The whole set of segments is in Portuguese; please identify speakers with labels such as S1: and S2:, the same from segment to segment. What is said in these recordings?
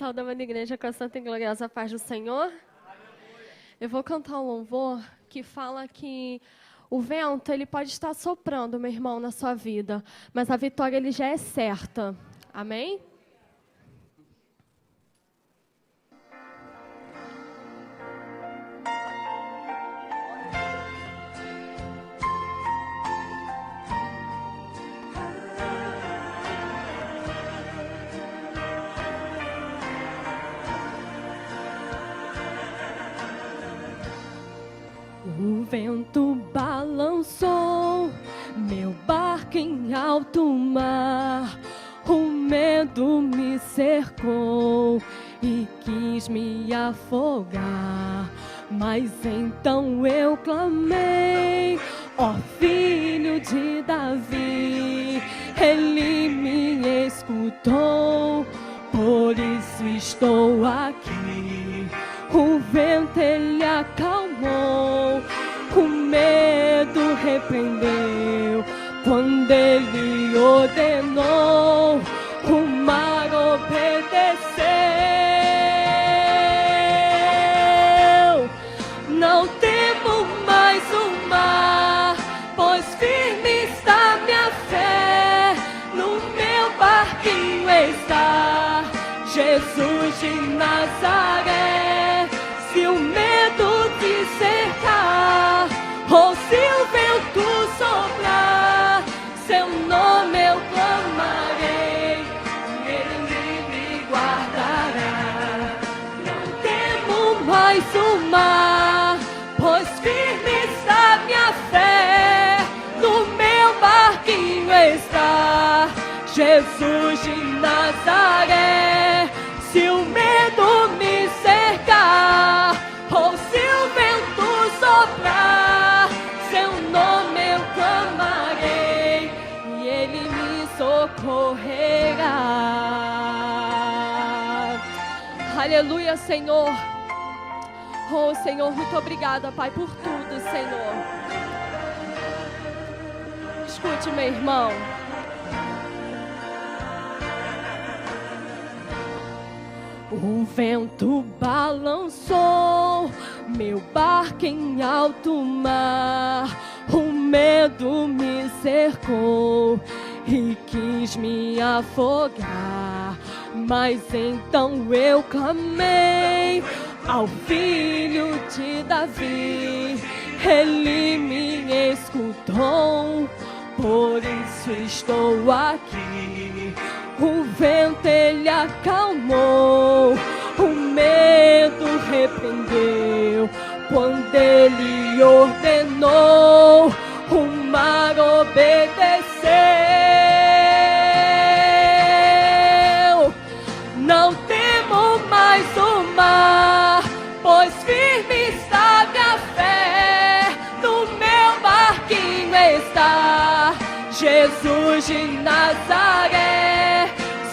S1: saudamos a igreja com a santa e gloriosa paz do Senhor. Eu vou cantar um louvor que fala que o vento ele pode estar soprando, meu irmão, na sua vida, mas a vitória ele já é certa. Amém? O vento balançou meu barco em alto mar, o medo me cercou e quis me afogar. Mas então eu clamei, ó filho de Davi, ele me escutou, por isso estou aqui. O vento ele acalmou, o medo repreendeu, quando ele ordenou, o mar obedeceu. Não temo mais o mar, pois firme está minha fé, no meu barquinho está Jesus de Nazaré. Se o medo te cercar, ou se o vento soprar, seu nome eu clamarei, e ele me guardará. Não temo mais o mar, pois firme está minha fé, no meu barquinho está Jesus de Nazaré. Se o medo me cercar, ou se o vento soprar, seu nome eu clamarei, e ele me socorrerá. Aleluia, Senhor. Oh, Senhor, muito obrigada, Pai, por tudo, Senhor. Escute, meu irmão. O vento balançou meu barco em alto mar, o medo me cercou e quis me afogar. Mas então eu clamei ao filho de Davi, ele me escutou, por isso estou aqui. O vento ele acalmou, o medo repreendeu, quando ele ordenou, o mar obedeceu. Não temo mais o mar, pois firme está minha fé, no meu barquinho está Jesus de Nazaré.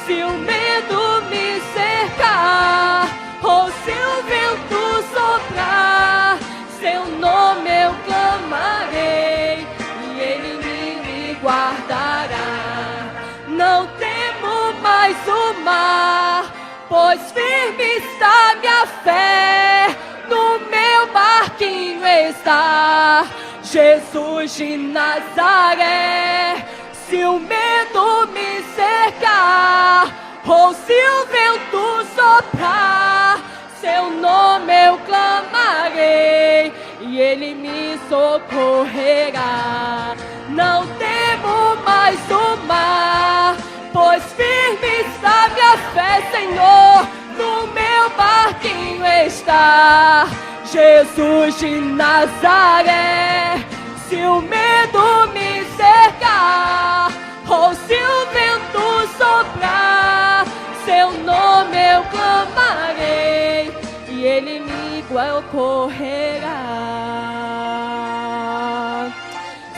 S1: Se o medo me cercar, ou se o vento soprar, seu nome eu clamarei, e ele me guardará. Não temo mais o mar, pois firme está minha fé, no meu barquinho está Jesus de Nazaré. Se o medo me cercar, ou se o vento soprar, seu nome eu clamarei, e ele me socorrerá. Não temo mais o mar, pois firme está minha fé, Senhor, no meu barquinho está Jesus de Nazaré. Se o medo me cercar, ou se o vento soprar, seu nome eu clamarei, e ele me socorrerá.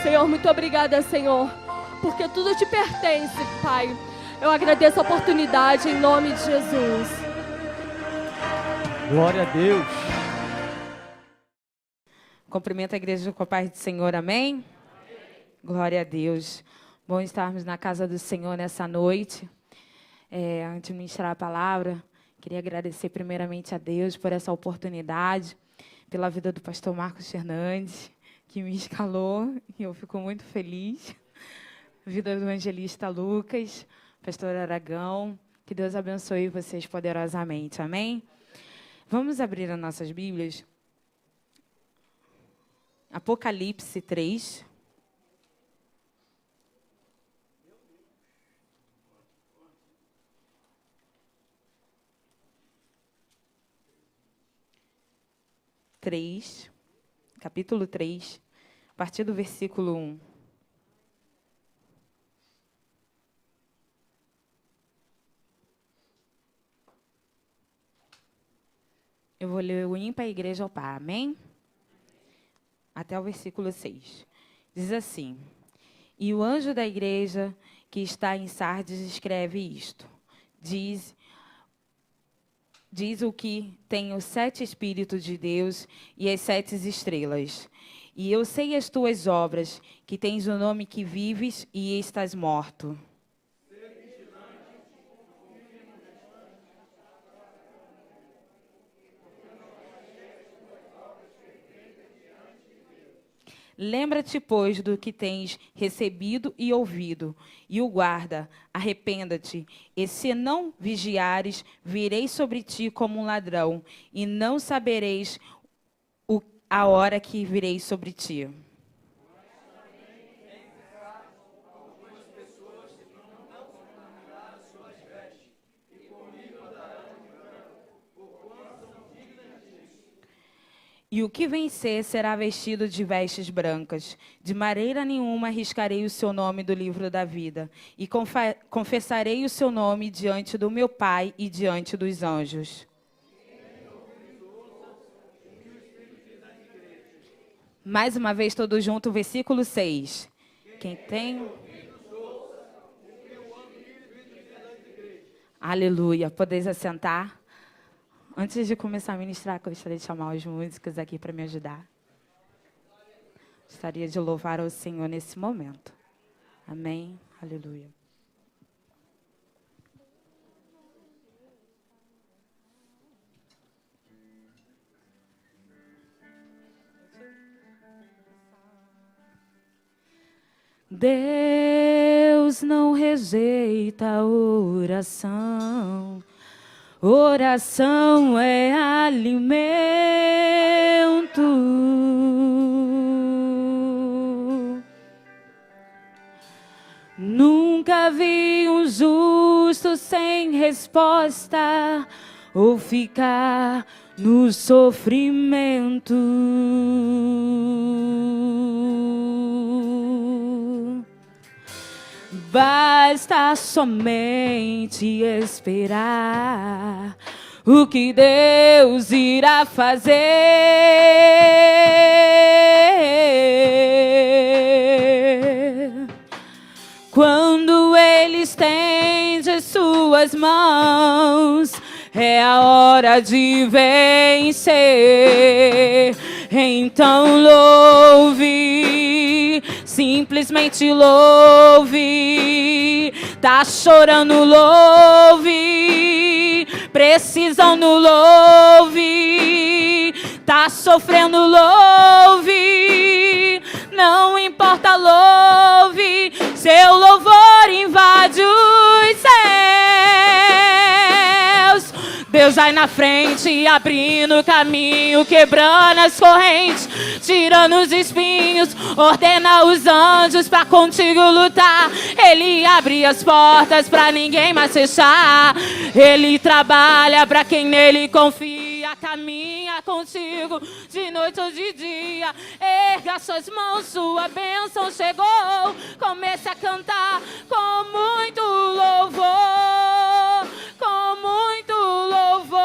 S1: Senhor, muito obrigada, Senhor, porque tudo te pertence, Pai. Eu agradeço a oportunidade em nome de Jesus.
S2: Glória a Deus.
S3: Cumprimento a igreja com a paz do Senhor, amém? Glória a Deus. Bom estarmos na casa do Senhor nessa noite. Antes de ministrar a palavra, Queria agradecer primeiramente a Deus por essa oportunidade, pela vida do pastor Marcos Fernandes, que me escalou, e eu fico muito feliz. Vida do evangelista Lucas, pastor Aragão, que Deus abençoe vocês poderosamente, amém? Vamos abrir as nossas Bíblias. Apocalipse 3. Capítulo 3, a partir do versículo 1. Eu vou ler o hino para a igreja ao Pai, amém? Até o versículo 6. Diz assim: E o anjo da igreja que está em Sardes escreve isto. Diz o que tem os 7 Espíritos de Deus e as 7 estrelas. E eu sei as tuas obras, que tens o nome que vives e estás morto. Lembra-te, pois, do que tens recebido e ouvido, e o guarda, arrependa-te. E se não vigiares, virei sobre ti como um ladrão, e não sabereis a hora que virei sobre ti. E o que vencer será vestido de vestes brancas. De maneira nenhuma arriscarei o seu nome do livro da vida. E confessarei o seu nome diante do meu Pai e diante dos anjos. Mais uma vez, todos juntos, versículo 6. Quem tem... Aleluia. Podeis assentar. Antes de começar a ministrar, eu gostaria de chamar os músicos aqui para me ajudar. Gostaria de louvar ao Senhor nesse momento. Amém. Aleluia. Deus não rejeita a oração. Oração é alimento. Nunca vi um justo sem resposta ou ficar no sofrimento. Basta somente esperar o que Deus irá fazer. Quando Ele estende suas mãos, é a hora de vencer. Então louve, simplesmente louve. Tá chorando, louve. Precisando, louve. Tá sofrendo, louve. Não importa, louve. Seu louvor invade os céus. Deus vai na frente, abrindo caminho, quebrando as correntes, tirando os espinhos, ordena os anjos pra contigo lutar. Ele abre as portas pra ninguém mais fechar. Ele trabalha pra quem nele confia, caminha contigo de noite ou de dia. Erga suas mãos, sua bênção chegou. Comece a cantar com muito louvor, com muito louvor,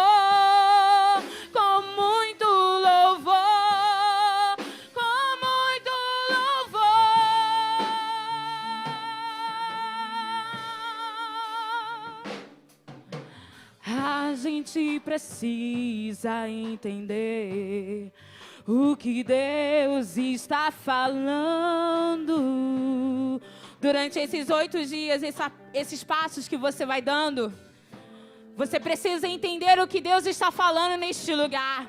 S3: com muito louvor, com muito louvor. A gente precisa entender o que Deus está falando. Durante esses 8 dias, esses passos que você vai dando, Você precisa entender o que Deus está falando neste lugar.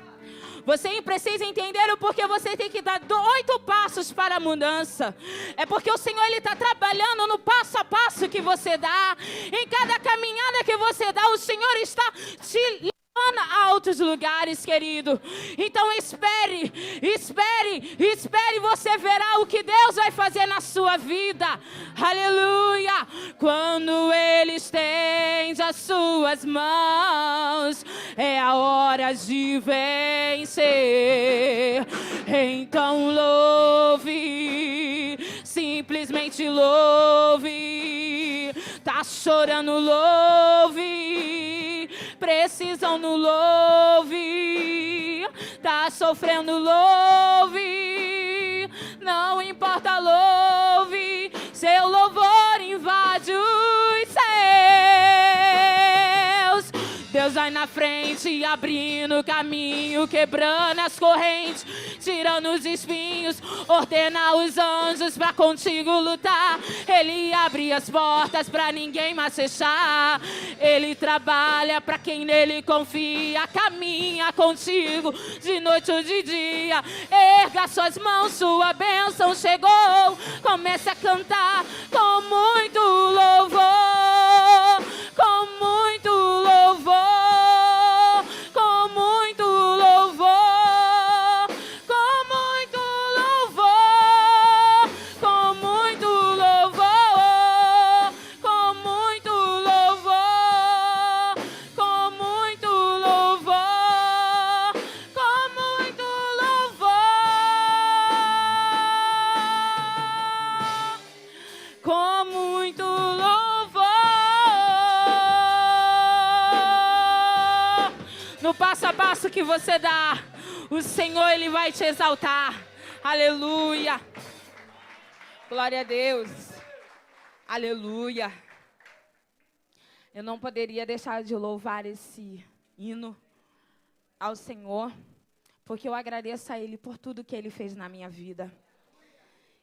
S3: Você precisa entender o porquê você tem que dar 8 passos para a mudança. É porque o Senhor Ele está trabalhando no passo a passo que você dá. Em cada caminhada que você dá, o Senhor está te levando a outros lugares, querido. Então espere, espere, espere. Você verá o que Deus vai fazer na sua vida. Aleluia. Quando Ele estende as suas mãos, é a hora de vencer. Então louve, simplesmente louve. Tá chorando, louve. Precisando, louve. Tá sofrendo, louve. Não importa, louve. Seu louvor invade os céus. Deus vai na frente, abrindo o caminho, quebrando as correntes, tirando os espinhos, ordena os anjos pra contigo lutar. Ele abre as portas pra ninguém mais fechar. Ele trabalha pra quem nele confia, caminha contigo de noite ou de dia. Erga suas mãos, sua bênção chegou. Comece a cantar com muito louvor, com muito louvor. Com muito louvor, com muito louvor, com muito louvor, com muito louvor, com muito louvor, com muito louvor, com muito louvor. No passo a passo que você dá, o Senhor Ele vai te exaltar. Aleluia. Glória a Deus. Aleluia. Eu não poderia deixar de louvar esse hino ao Senhor, porque eu agradeço a Ele por tudo que Ele fez na minha vida.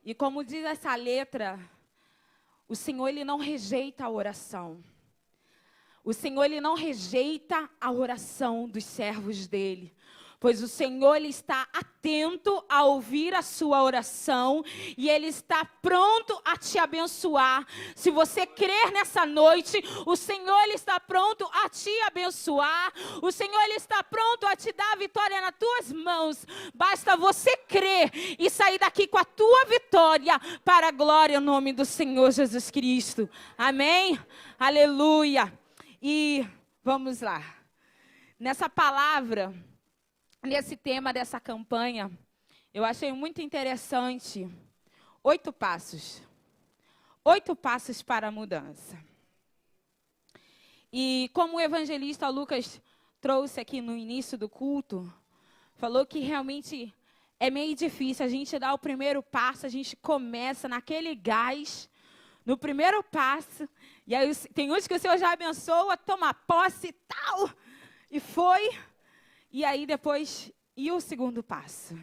S3: E como diz essa letra, o Senhor Ele não rejeita a oração. O Senhor Ele não rejeita a oração dos servos dele, pois o Senhor Ele está atento a ouvir a sua oração e Ele está pronto a te abençoar. Se você crer nessa noite, o Senhor Ele está pronto a te abençoar. O Senhor Ele está pronto a te dar a vitória nas tuas mãos. Basta você crer e sair daqui com a tua vitória para a glória em nome do Senhor Jesus Cristo. Amém? Aleluia. E vamos lá. Nessa palavra, nesse tema dessa campanha, eu achei muito interessante 8 passos. 8 passos para a mudança. E como o evangelista Lucas trouxe aqui no início do culto, falou que realmente é meio difícil a gente dar o primeiro passo, a gente começa naquele gás, no primeiro passo, e aí tem uns que o Senhor já abençoa, toma posse e tal, e foi, e aí depois, e o segundo passo?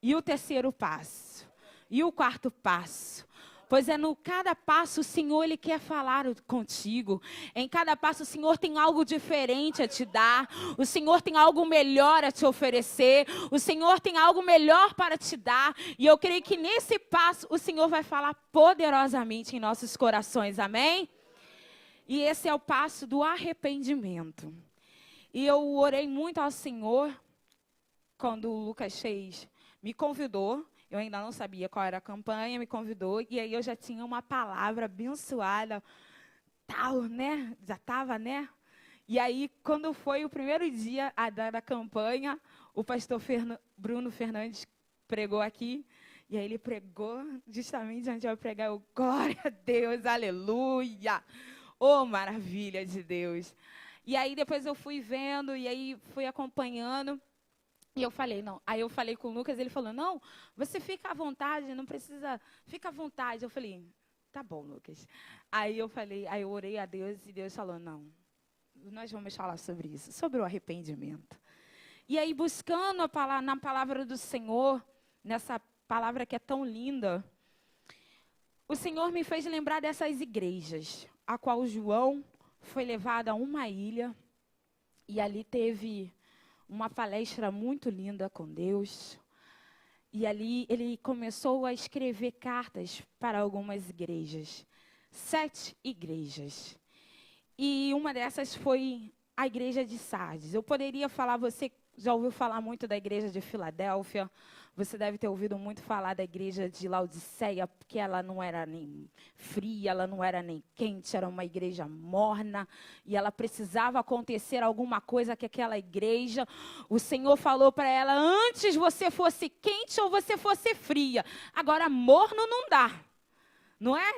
S3: E o terceiro passo? E o quarto passo? Pois é, no cada passo o Senhor Ele quer falar contigo. Em cada passo o Senhor tem algo diferente a te dar. O Senhor tem algo melhor a te oferecer. O Senhor tem algo melhor para te dar. E eu creio que nesse passo o Senhor vai falar poderosamente em nossos corações. Amém? E esse é o passo do arrependimento. E eu orei muito ao Senhor quando o Lucas me convidou. Eu ainda não sabia qual era a campanha, me convidou, e aí eu já tinha uma palavra abençoada, tal, né? Já estava, né? E aí, quando foi o primeiro dia da campanha, o pastor Bruno Fernandes pregou aqui, e aí ele pregou justamente onde eu ia pregar, eu, glória a Deus, aleluia! Oh, maravilha de Deus! E aí, depois eu fui vendo, e aí fui acompanhando. E eu falei, não. Aí eu falei com o Lucas, ele falou, não, você fica à vontade, não precisa, fica à vontade. Eu falei, tá bom, Lucas. Aí eu orei a Deus e Deus falou, não, nós vamos falar sobre isso, sobre o arrependimento. E aí buscando na palavra do Senhor, nessa palavra que é tão linda, o Senhor me fez lembrar dessas igrejas, a qual João foi levado a uma ilha e ali teve uma palestra muito linda com Deus. E ali ele começou a escrever cartas para algumas igrejas. 7 igrejas. E uma dessas foi a igreja de Sardes. Eu poderia falar, você já ouviu falar muito da igreja de Filadélfia, você deve ter ouvido muito falar da igreja de Laodiceia, porque ela não era nem fria, ela não era nem quente, era uma igreja morna, e ela precisava acontecer alguma coisa que aquela igreja, o Senhor falou para ela, antes você fosse quente ou você fosse fria, agora morno não dá. Não é?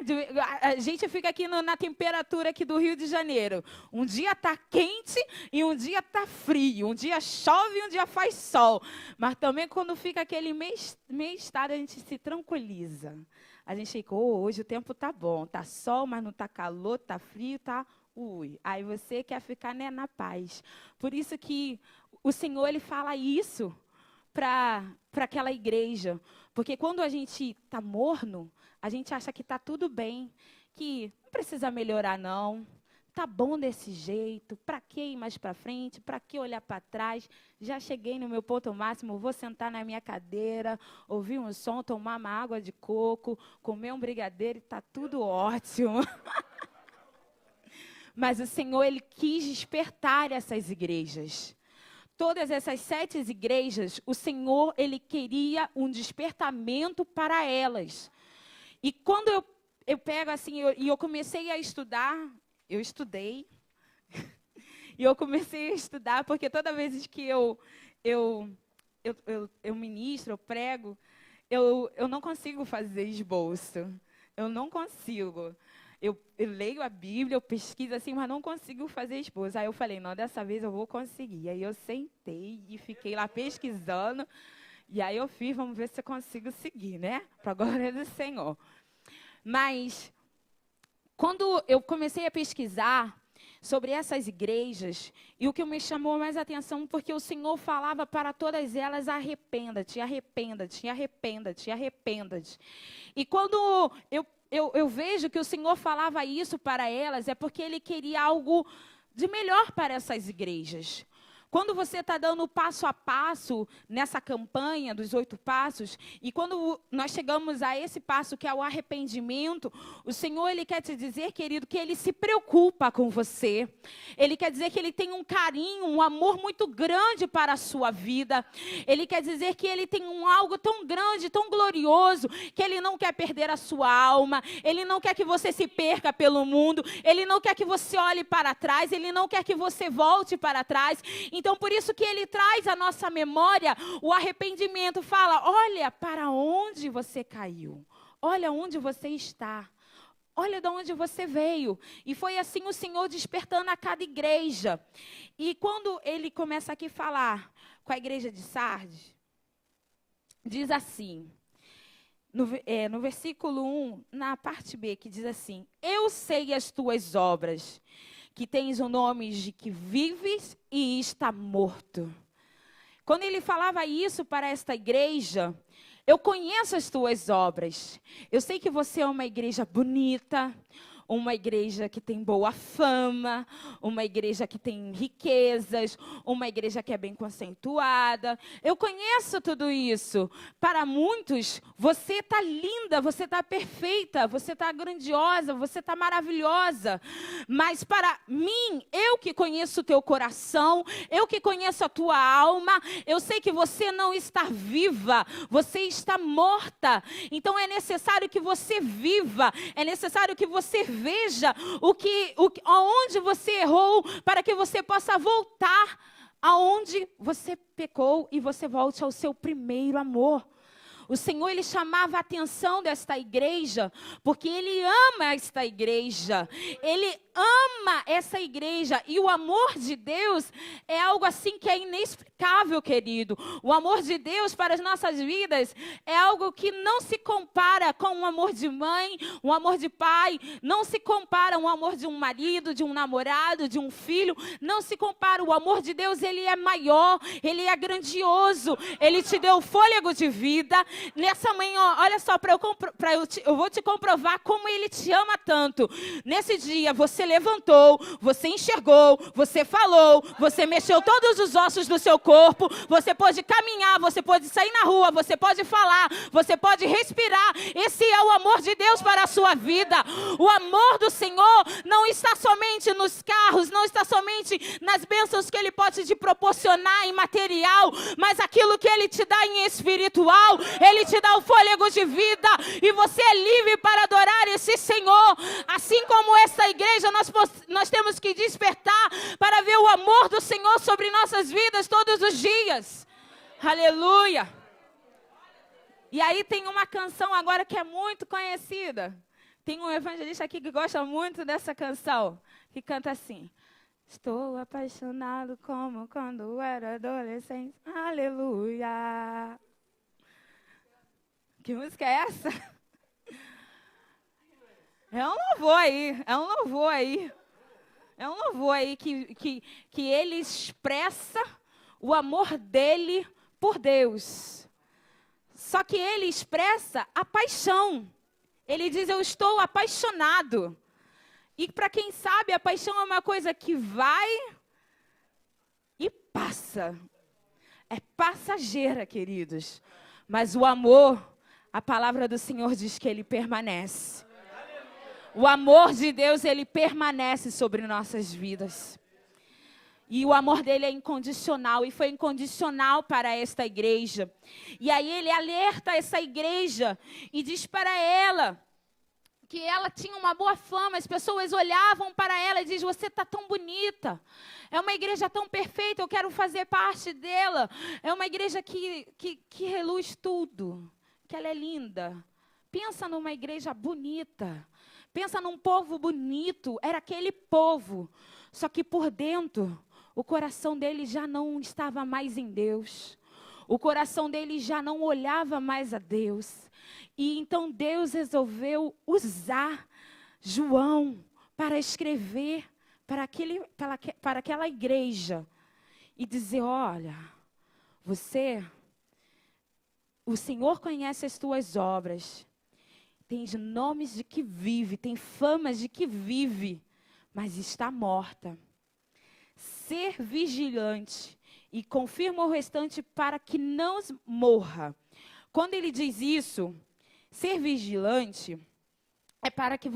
S3: A gente fica aqui na temperatura aqui do Rio de Janeiro. Um dia está quente e um dia está frio. Um dia chove e um dia faz sol. Mas também quando fica aquele meio estado, a gente se tranquiliza. A gente fica, hoje o tempo está bom. Está sol, mas não está calor, está frio, está... Aí você quer ficar, né, na paz. Por isso que o Senhor ele fala isso para aquela igreja. Porque quando a gente está morno, a gente acha que está tudo bem, que não precisa melhorar, não. Está bom desse jeito, para que ir mais para frente, para que olhar para trás? Já cheguei no meu ponto máximo, vou sentar na minha cadeira, ouvir um som, tomar uma água de coco, comer um brigadeiro e está tudo ótimo. Mas o Senhor, ele quis despertar essas igrejas. Todas essas 7 igrejas, o Senhor, ele queria um despertamento para elas. E quando eu pego assim, eu comecei a estudar, eu estudei, e eu comecei a estudar, porque toda vez que eu ministro, eu prego, eu não consigo fazer esboço, eu não consigo. Eu leio a Bíblia, eu pesquiso assim, mas não consigo fazer esboço. Aí eu falei, não, dessa vez eu vou conseguir. Aí eu sentei e fiquei lá pesquisando. E aí eu fiz, vamos ver se eu consigo seguir, né? Para a glória do Senhor. Mas, quando eu comecei a pesquisar sobre essas igrejas, e o que me chamou mais a atenção, porque o Senhor falava para todas elas, arrependa-te, arrependa-te, arrependa-te, arrependa-te. E quando eu vejo que o Senhor falava isso para elas, é porque Ele queria algo de melhor para essas igrejas. Quando você está dando passo a passo nessa campanha dos 8 passos, e quando nós chegamos a esse passo que é o arrependimento, o Senhor, Ele quer te dizer, querido, que Ele se preocupa com você. Ele quer dizer que Ele tem um carinho, um amor muito grande para a sua vida. Ele quer dizer que Ele tem algo tão grande, tão glorioso, que Ele não quer perder a sua alma. Ele não quer que você se perca pelo mundo. Ele não quer que você olhe para trás. Ele não quer que você volte para trás. Então, por isso que Ele traz à nossa memória o arrependimento. Fala, olha para onde você caiu. Olha onde você está. Olha de onde você veio. E foi assim o Senhor despertando a cada igreja. E quando Ele começa aqui a falar com a igreja de Sardes, diz assim, no versículo 1, na parte B, que diz assim, eu sei as tuas obras, que tens o nome de que vives e está morto. Quando ele falava isso para esta igreja, eu conheço as tuas obras. Eu sei que você é uma igreja bonita, uma igreja que tem boa fama, uma igreja que tem riquezas, uma igreja que é bem conceituada. Eu conheço tudo isso. Para muitos, você está linda, você está perfeita, você está grandiosa, você está maravilhosa. Mas para mim, eu que conheço o teu coração, eu que conheço a tua alma, eu sei que você não está viva, você está morta. Então é necessário que você viva, é necessário que você veja aonde você errou, para que você possa voltar aonde você pecou e você volte ao seu primeiro amor. O Senhor, Ele chamava a atenção desta igreja, porque Ele ama esta igreja. Ele ama essa igreja. E o amor de Deus é algo assim que é inexplicável, querido. O amor de Deus para as nossas vidas é algo que não se compara com um amor de mãe, um amor de pai. Não se compara um amor de um marido, de um namorado, de um filho. Não se compara. O amor de Deus, Ele é maior, Ele é grandioso. Ele te deu fôlego de vida. Nessa manhã, olha só, eu vou te comprovar como Ele te ama tanto. Nesse dia, você você levantou, você enxergou, você falou, você mexeu todos os ossos do seu corpo, você pode caminhar, você pode sair na rua, você pode falar, você pode respirar. Esse é o amor de Deus para a sua vida. O amor do Senhor não está somente nos carros, não está somente nas bênçãos que Ele pode te proporcionar em material, mas aquilo que Ele te dá em espiritual. Ele te dá o fôlego de vida e você é livre para adorar esse Senhor. Assim como essa igreja, nós temos que despertar para ver o amor do Senhor sobre nossas vidas todos os dias. Aleluia! E aí tem uma canção agora que é muito conhecida. Tem um evangelista aqui que gosta muito dessa canção, que canta assim: estou apaixonado como quando era adolescente. Aleluia! Que música é essa? É um louvor aí, é um louvor aí. É um louvor aí que ele expressa o amor dele por Deus. Só que ele expressa a paixão. Ele diz, eu estou apaixonado. E para quem sabe, a paixão é uma coisa que vai e passa. É passageira, queridos. Mas o amor, a palavra do Senhor diz que ele permanece. O amor de Deus, ele permanece sobre nossas vidas. E o amor dele é incondicional, e foi incondicional para esta igreja. E aí ele alerta essa igreja e diz para ela que ela tinha uma boa fama. As pessoas olhavam para ela e diziam, você está tão bonita. É uma igreja tão perfeita, eu quero fazer parte dela. É uma igreja que reluz tudo, que ela é linda. Pensa numa igreja bonita. Pensa num povo bonito. Era aquele povo. Só que por dentro, o coração dele já não estava mais em Deus. O coração dele já não olhava mais a Deus. E então Deus resolveu usar João para escrever para aquela igreja. E dizer, olha, o Senhor conhece as tuas obras. Tens nomes de que vive, tem famas de que vive, mas está morta. Ser vigilante e confirma o restante para que não morra. Quando ele diz isso, ser vigilante é para que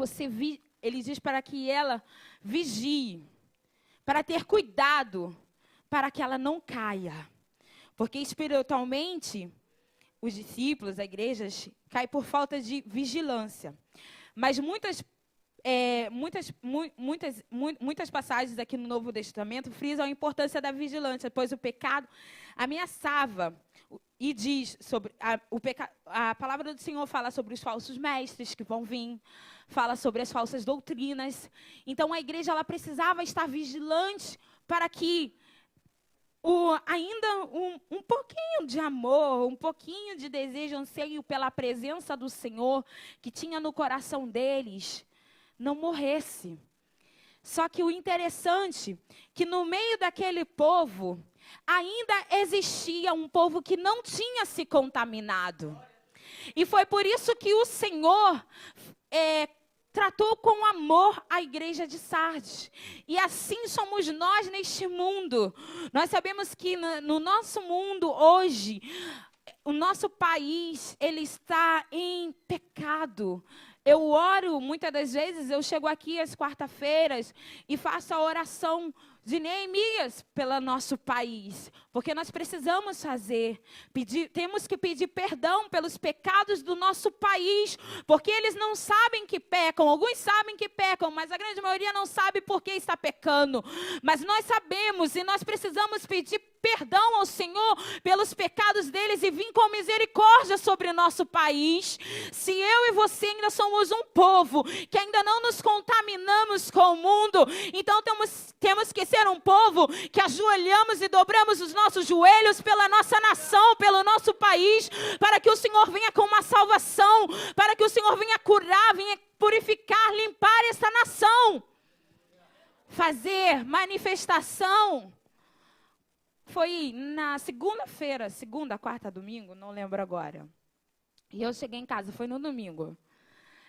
S3: ele diz para que ela vigie, para ter cuidado, para que ela não caia. Porque espiritualmente, os discípulos, a igreja, caem por falta de vigilância. Mas muitas passagens aqui no Novo Testamento frisam a importância da vigilância, pois o pecado ameaçava e diz sobre a palavra do Senhor fala sobre os falsos mestres que vão vir, fala sobre as falsas doutrinas. Então a igreja ela precisava estar vigilante para que ainda um pouquinho de amor, um pouquinho de desejo, anseio pela presença do Senhor que tinha no coração deles, não morresse. Só que o interessante que no meio daquele povo ainda existia um povo que não tinha se contaminado. E foi por isso que o Senhor tratou com amor a igreja de Sardes. E assim somos nós neste mundo. Nós sabemos que no nosso mundo hoje, o nosso país, ele está em pecado. Eu oro, muitas das vezes, eu chego aqui às quarta-feiras e faço a oração de Neemias pelo nosso país, porque nós precisamos temos que pedir perdão pelos pecados do nosso país, porque eles não sabem que pecam, alguns sabem que pecam, mas a grande maioria não sabe por que está pecando, mas nós sabemos e nós precisamos pedir perdão ao Senhor pelos pecados deles e vir com misericórdia sobre o nosso país. Se eu e você ainda somos um povo que ainda não nos contaminamos com o mundo, então temos que ser um povo que ajoelhamos e dobramos os nossos joelhos pela nossa nação, pelo nosso país, para que o Senhor venha com uma salvação, para que o Senhor venha curar, venha purificar, limpar essa nação. Fazer manifestação. Foi na segunda-feira, segunda, quarta, domingo, não lembro agora. E eu cheguei em casa, foi no domingo.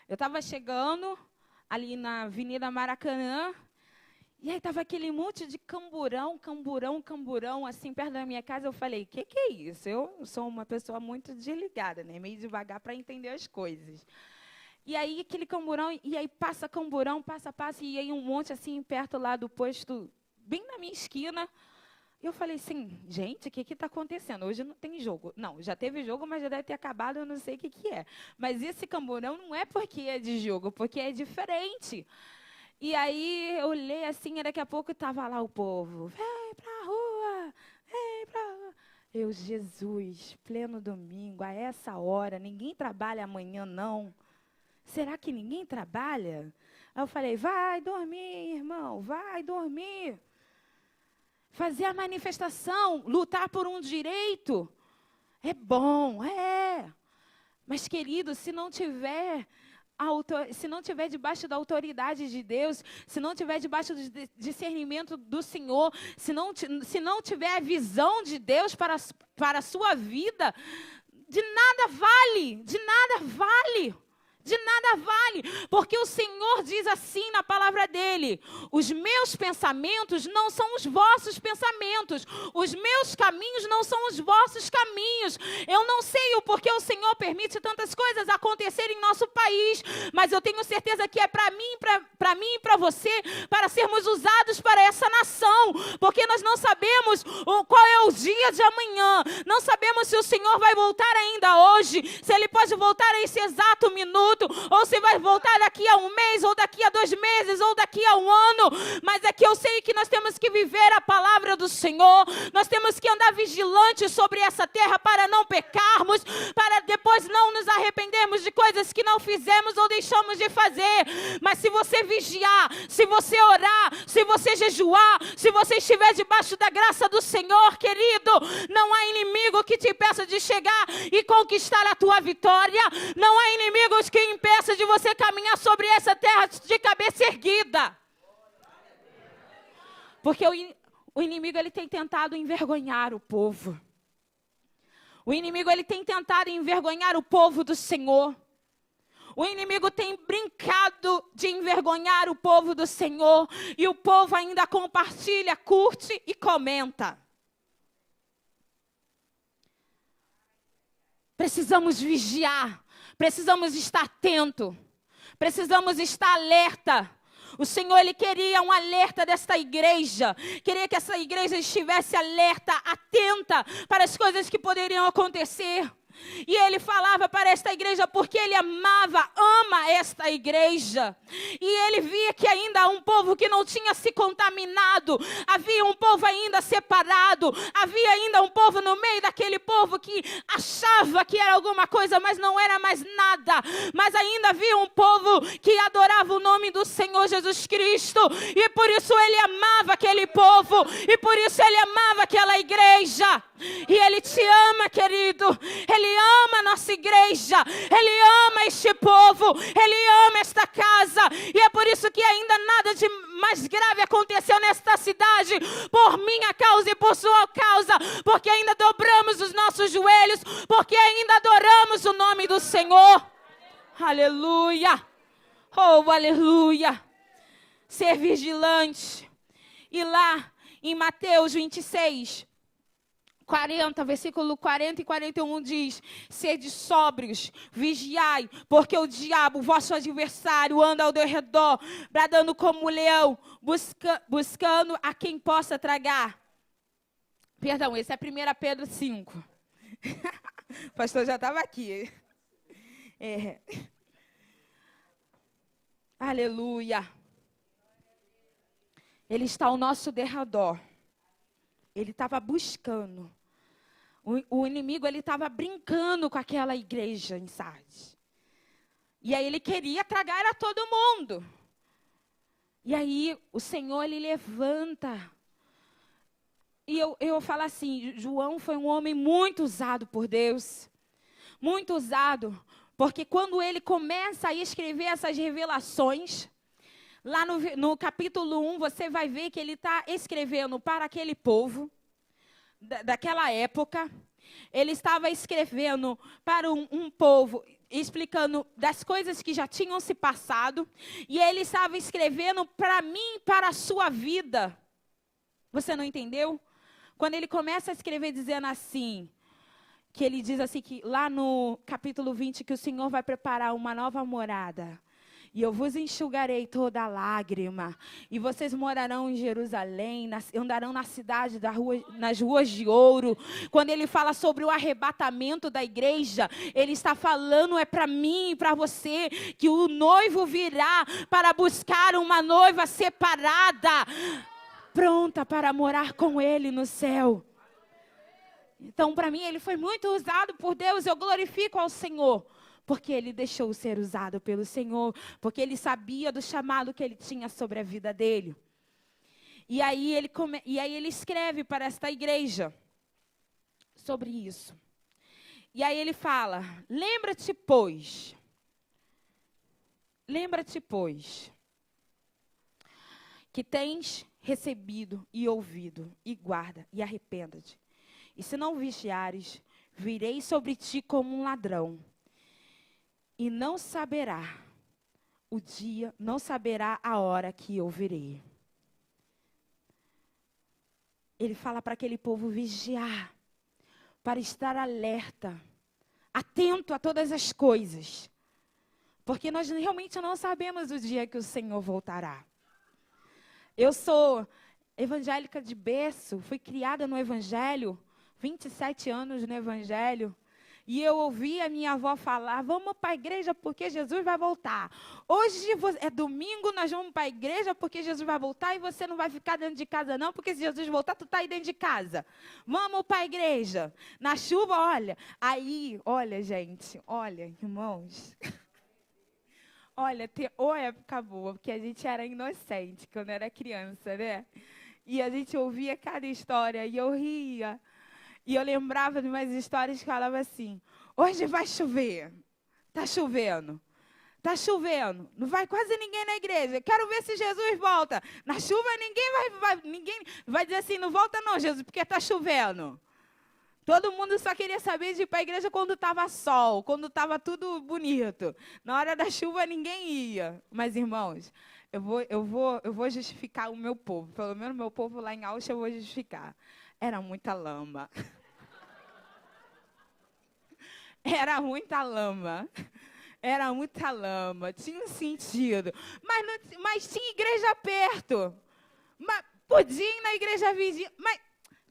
S3: Eu estava chegando ali na Avenida Maracanã. E aí estava aquele monte de camburão, assim, perto da minha casa. Eu falei, o que é isso? Eu sou uma pessoa muito desligada, né? Meio devagar para entender as coisas. E aí aquele camburão, e aí passa camburão, passa, e aí um monte assim, perto lá do posto, bem na minha esquina. Eu falei assim, gente, o que está acontecendo? Hoje não tem jogo. Não, já teve jogo, mas já deve ter acabado, eu não sei o que é. Mas esse camburão não é porque é de jogo, porque é diferente. E aí eu olhei assim, e daqui a pouco estava lá o povo. Vem pra rua, vem pra rua. Eu, Jesus, pleno domingo, a essa hora, ninguém trabalha amanhã, não. Será que ninguém trabalha? Aí eu falei, vai dormir, irmão, vai dormir. Fazer a manifestação, lutar por um direito, é bom, é. Mas, querido, se não tiver debaixo da autoridade de Deus, se não tiver debaixo do discernimento do Senhor, se não tiver a visão de Deus para a sua vida, de nada vale, de nada vale. De nada vale, porque o Senhor diz assim na palavra dele, os meus pensamentos não são os vossos pensamentos, os meus caminhos não são os vossos caminhos. Eu não sei o porquê o Senhor permite tantas coisas acontecerem em nosso país, mas eu tenho certeza que é para mim e para você, para sermos usados para essa nação, porque nós não sabemos qual é o dia de amanhã, não sabemos se o Senhor vai voltar ainda hoje, se Ele pode voltar a esse exato minuto, ou se vai voltar daqui a um mês, ou daqui a 2 meses, ou daqui a 1 ano, mas é que eu sei que nós temos que viver a palavra do Senhor, nós temos que andar vigilantes sobre essa terra para não pecarmos, para depois não nos arrependermos de coisas que não fizemos ou deixamos de fazer. Mas se você vigiar, se você orar, se você jejuar, se você estiver debaixo da graça do Senhor, querido, não há inimigo que te impeça de chegar e conquistar a tua vitória, não há inimigos que impeça de você caminhar sobre essa terra de cabeça erguida. Porque o inimigo ele tem tentado envergonhar o povo. O inimigo ele tem tentado envergonhar o povo do Senhor. O inimigo tem brincado de envergonhar o povo do Senhor. E o povo ainda compartilha, curte e comenta. Precisamos vigiar. Precisamos estar atento, precisamos estar alerta. O Senhor, Ele queria um alerta desta igreja, queria que essa igreja estivesse alerta, atenta para as coisas que poderiam acontecer. E Ele falava para esta igreja porque Ele ama esta igreja. E Ele via que ainda há um povo que não tinha se contaminado. Havia um povo ainda separado. Havia ainda um povo no meio daquele povo que achava que era alguma coisa, mas não era mais nada. Mas ainda havia um povo que adorava o nome do Senhor Jesus Cristo. E por isso Ele amava aquele povo. E por isso Ele amava aquela igreja. E Ele te ama, querido. Ele ama a nossa igreja. Ele ama este povo. Ele ama esta casa. E é por isso que ainda nada de mais grave aconteceu nesta cidade. Por minha causa e por sua causa. Porque ainda dobramos os nossos joelhos. Porque ainda adoramos o nome do Senhor. Aleluia. Oh, aleluia. Ser vigilante. E lá em Mateus 26... 40, versículo 40 e 41 diz: sede sóbrios, vigiai, porque o diabo, vosso adversário, anda ao redor, bradando como leão, buscando a quem possa tragar. Perdão, esse é 1 Pedro 5. O pastor já estava aqui. Aleluia. Ele está ao nosso derredor. Ele estava buscando. O inimigo, ele estava brincando com aquela igreja em Sardes. E aí ele queria tragar a todo mundo. E aí o Senhor, ele levanta. E eu falo assim, João foi um homem muito usado por Deus. Muito usado. Porque quando ele começa a escrever essas revelações, lá no capítulo 1, você vai ver que ele está escrevendo para aquele povo daquela época. Ele estava escrevendo para um povo, explicando das coisas que já tinham se passado, e ele estava escrevendo para mim e para a sua vida. Você não entendeu? Quando ele começa a escrever dizendo assim, que ele diz assim, que lá no capítulo 20, que o Senhor vai preparar uma nova morada. E eu vos enxugarei toda lágrima. E vocês morarão em Jerusalém, andarão na cidade, nas ruas de ouro. Quando ele fala sobre o arrebatamento da igreja, ele está falando, é para mim e para você, que o noivo virá para buscar uma noiva separada, pronta para morar com ele no céu. Então, para mim, ele foi muito usado por Deus. Eu glorifico ao Senhor. Porque ele deixou ser usado pelo Senhor. Porque ele sabia do chamado que ele tinha sobre a vida dele. E aí ele escreve para esta igreja sobre isso. E aí ele fala, lembra-te, pois, que tens recebido e ouvido, e guarda, e arrependa-te. E se não vigiares, virei sobre ti como um ladrão. E não saberá o dia, não saberá a hora que eu virei. Ele fala para aquele povo vigiar, para estar alerta, atento a todas as coisas. Porque nós realmente não sabemos o dia que o Senhor voltará. Eu sou evangélica de berço, fui criada no Evangelho, 27 anos no Evangelho. E eu ouvi a minha avó falar, vamos para a igreja porque Jesus vai voltar. Hoje é domingo, nós vamos para a igreja porque Jesus vai voltar e você não vai ficar dentro de casa não, porque se Jesus voltar, tu está aí dentro de casa. Vamos para a igreja. Na chuva, olha gente, olha, irmãos. Olha, ou época boa, porque a gente era inocente quando era criança, né? E a gente ouvia cada história e eu ria. E eu lembrava de umas histórias que falavam assim, hoje vai chover, tá chovendo, não vai quase ninguém na igreja, quero ver se Jesus volta. Na chuva ninguém vai dizer assim, não volta não, Jesus, porque tá chovendo. Todo mundo só queria saber de ir para a igreja quando estava sol, quando estava tudo bonito. Na hora da chuva ninguém ia. Mas, irmãos, eu vou justificar o meu povo, pelo menos o meu povo lá em Auschwitz eu vou justificar. Era muita lama. Era muita lama. Era muita lama. Tinha um sentido. Mas tinha igreja perto. Mas podia ir na igreja vizinha. Mas,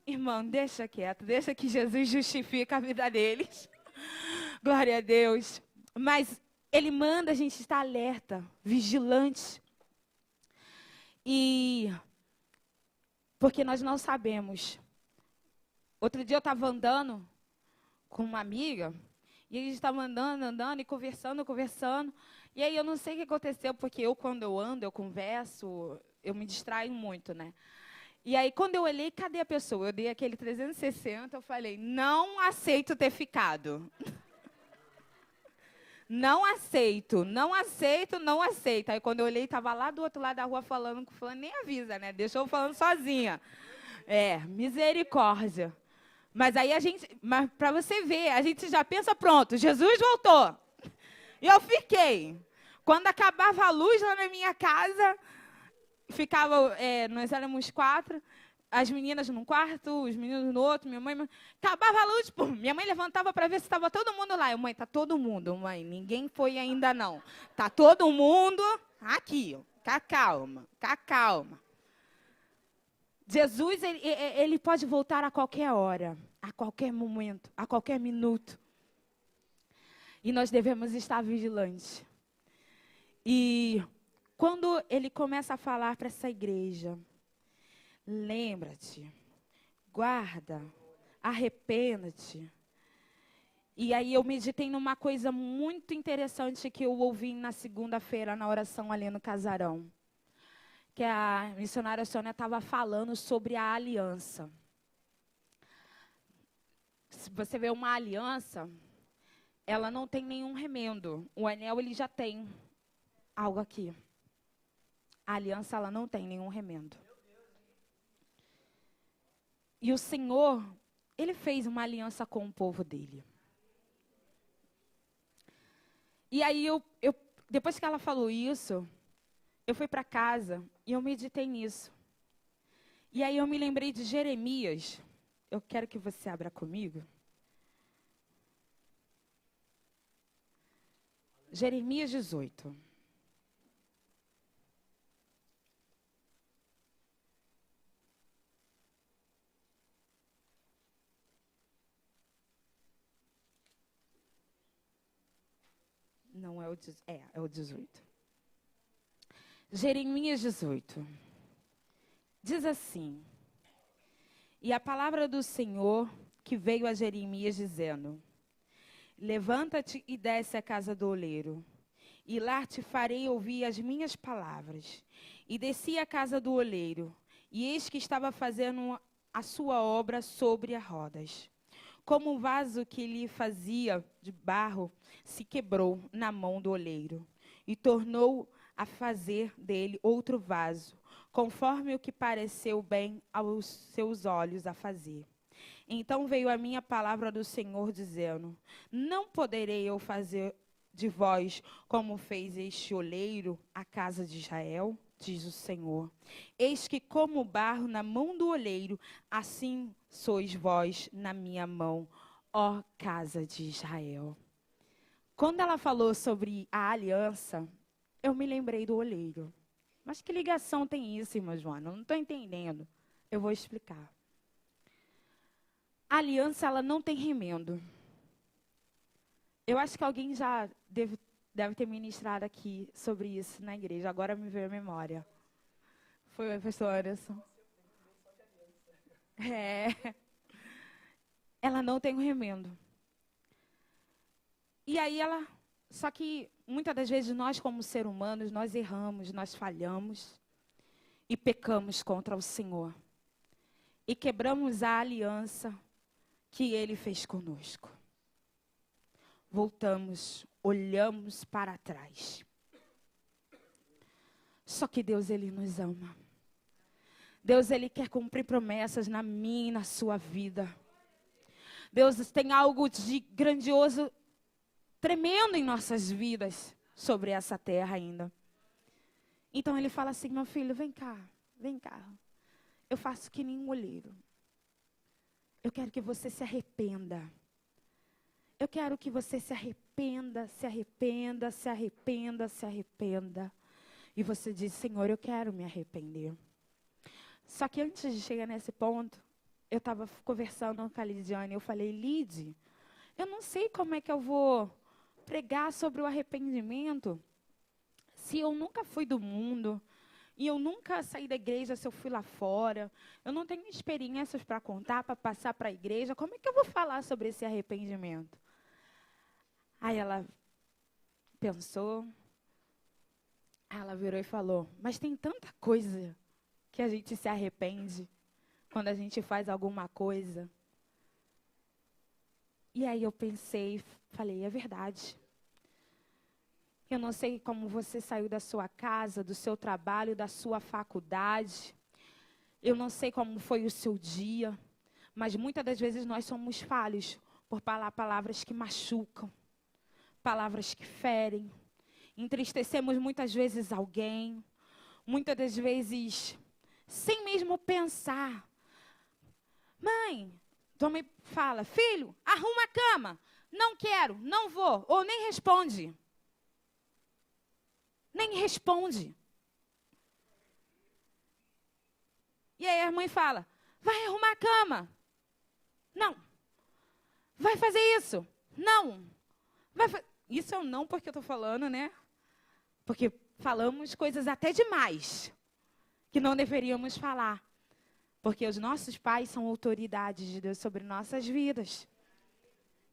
S3: irmão, deixa quieto. Deixa que Jesus justifica a vida deles. Glória a Deus. Mas ele manda a gente estar alerta, vigilante. E porque nós não sabemos. Outro dia eu estava andando com uma amiga, e a gente estava andando e conversando. E aí eu não sei o que aconteceu, porque quando eu ando, eu converso, eu me distraio muito, né? E aí quando eu olhei, cadê a pessoa? Eu dei aquele 360, eu falei, não aceito ter ficado. Não aceito. Aí quando eu olhei, estava lá do outro lado da rua falando, nem avisa, né? Deixou eu falando sozinha. Misericórdia. Mas aí mas para você ver, a gente já pensa, pronto, Jesus voltou. E eu fiquei. Quando acabava a luz lá na minha casa, nós éramos 4, as meninas num quarto, os meninos no outro, minha mãe. Acabava a luz, pum, minha mãe levantava para ver se estava todo mundo lá. Mãe, tá todo mundo, mãe, ninguém foi ainda não. Tá todo mundo aqui, ó, calma. Jesus, ele pode voltar a qualquer hora, a qualquer momento, a qualquer minuto. E nós devemos estar vigilantes. E quando ele começa a falar para essa igreja, lembra-te, guarda, arrependa-te. E aí eu meditei numa coisa muito interessante que eu ouvi na segunda-feira, na oração ali no casarão. Que a missionária Sônia estava falando sobre a aliança. Se você vê uma aliança, ela não tem nenhum remendo. O anel, ele já tem algo aqui. A aliança, ela não tem nenhum remendo. E o Senhor, ele fez uma aliança com o povo dele. E aí, depois que ela falou isso, eu fui para casa e eu meditei nisso. E aí eu me lembrei de Jeremias. Eu quero que você abra comigo. Jeremias 18. Não é o 18. É o 18. Jeremias 18. Diz assim: E a palavra do Senhor que veio a Jeremias dizendo: Levanta-te e desce à casa do oleiro, e lá te farei ouvir as minhas palavras. E desci à casa do oleiro, e eis que estava fazendo a sua obra sobre as rodas. Como o vaso que lhe fazia de barro se quebrou na mão do oleiro, e tornou a fazer dele outro vaso, conforme o que pareceu bem aos seus olhos a fazer. Então veio a minha palavra do Senhor, dizendo: Não poderei eu fazer de vós como fez este oleiro, a casa de Israel? Diz o Senhor. Eis que como barro na mão do oleiro, assim sois vós na minha mão, ó casa de Israel. Quando ela falou sobre a aliança, eu me lembrei do oleiro. Mas que ligação tem isso, irmã Joana? Eu não estou entendendo. Eu vou explicar. A aliança, ela não tem remendo. Eu acho que alguém já deve ter ministrado aqui sobre isso na igreja. Agora me veio a memória. Foi o pastor Anderson. Ela não tem um remendo. E aí só que muitas das vezes nós como seres humanos, nós erramos, nós falhamos e pecamos contra o Senhor. E quebramos a aliança que Ele fez conosco. Voltamos, olhamos para trás. Só que Deus, Ele nos ama. Deus, Ele quer cumprir promessas na minha e na sua vida. Deus tem algo de grandioso, tremendo em nossas vidas sobre essa terra ainda. Então Ele fala assim: meu filho, vem cá, vem cá. Eu faço que nem um olheiro. Eu quero que você se arrependa. Eu quero que você se arrependa, se arrependa, se arrependa, se arrependa. E você diz: Senhor, eu quero me arrepender. Só que antes de chegar nesse ponto, eu estava conversando com a Lidiane. Eu falei: Lid, eu não sei como é que eu vou pregar sobre o arrependimento se eu nunca fui do mundo. E eu nunca saí da igreja se eu fui lá fora. Eu não tenho experiências para contar, para passar para a igreja. Como é que eu vou falar sobre esse arrependimento? Aí ela pensou. Ela virou e falou: mas tem tanta coisa que a gente se arrepende quando a gente faz alguma coisa. E aí eu pensei, falei: é verdade. Eu não sei como você saiu da sua casa, do seu trabalho, da sua faculdade. Eu não sei como foi o seu dia. Mas muitas das vezes nós somos falhos por falar palavras que machucam, palavras que ferem. Entristecemos muitas vezes alguém. Muitas das vezes, sem mesmo pensar. Mãe, tua mãe fala: filho, arruma a cama. Não quero, não vou. Ou nem responde. Nem responde. E aí a mãe fala: vai arrumar a cama. Não. Vai fazer isso. Não. Isso é um não porque eu estou falando, né? Porque falamos coisas até demais que não deveríamos falar. Porque os nossos pais são autoridades de Deus sobre nossas vidas.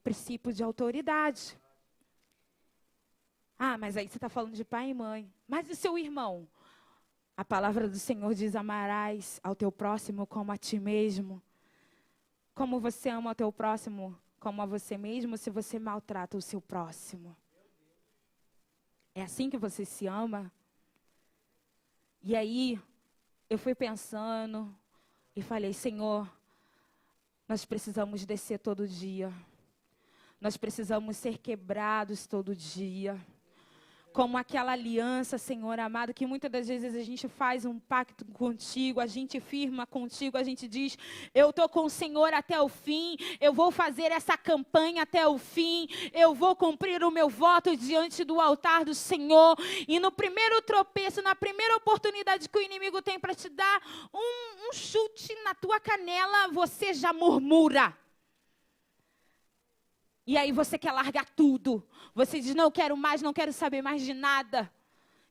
S3: Princípio de autoridade. Ah, mas aí você está falando de pai e mãe. Mas e seu irmão? A palavra do Senhor diz: amarás ao teu próximo como a ti mesmo. Como você ama o teu próximo como a você mesmo, se você maltrata o seu próximo? É assim que você se ama? E aí, eu fui pensando e falei: Senhor, nós precisamos descer todo dia. Nós precisamos ser quebrados todo dia. Como aquela aliança, Senhor amado, que muitas das vezes a gente faz um pacto contigo, a gente firma contigo, a gente diz, eu estou com o Senhor até o fim, eu vou fazer essa campanha até o fim, eu vou cumprir o meu voto diante do altar do Senhor. E no primeiro tropeço, na primeira oportunidade que o inimigo tem para te dar um chute na tua canela, você já murmura. E aí você quer largar tudo. Você diz, não quero mais, não quero saber mais de nada.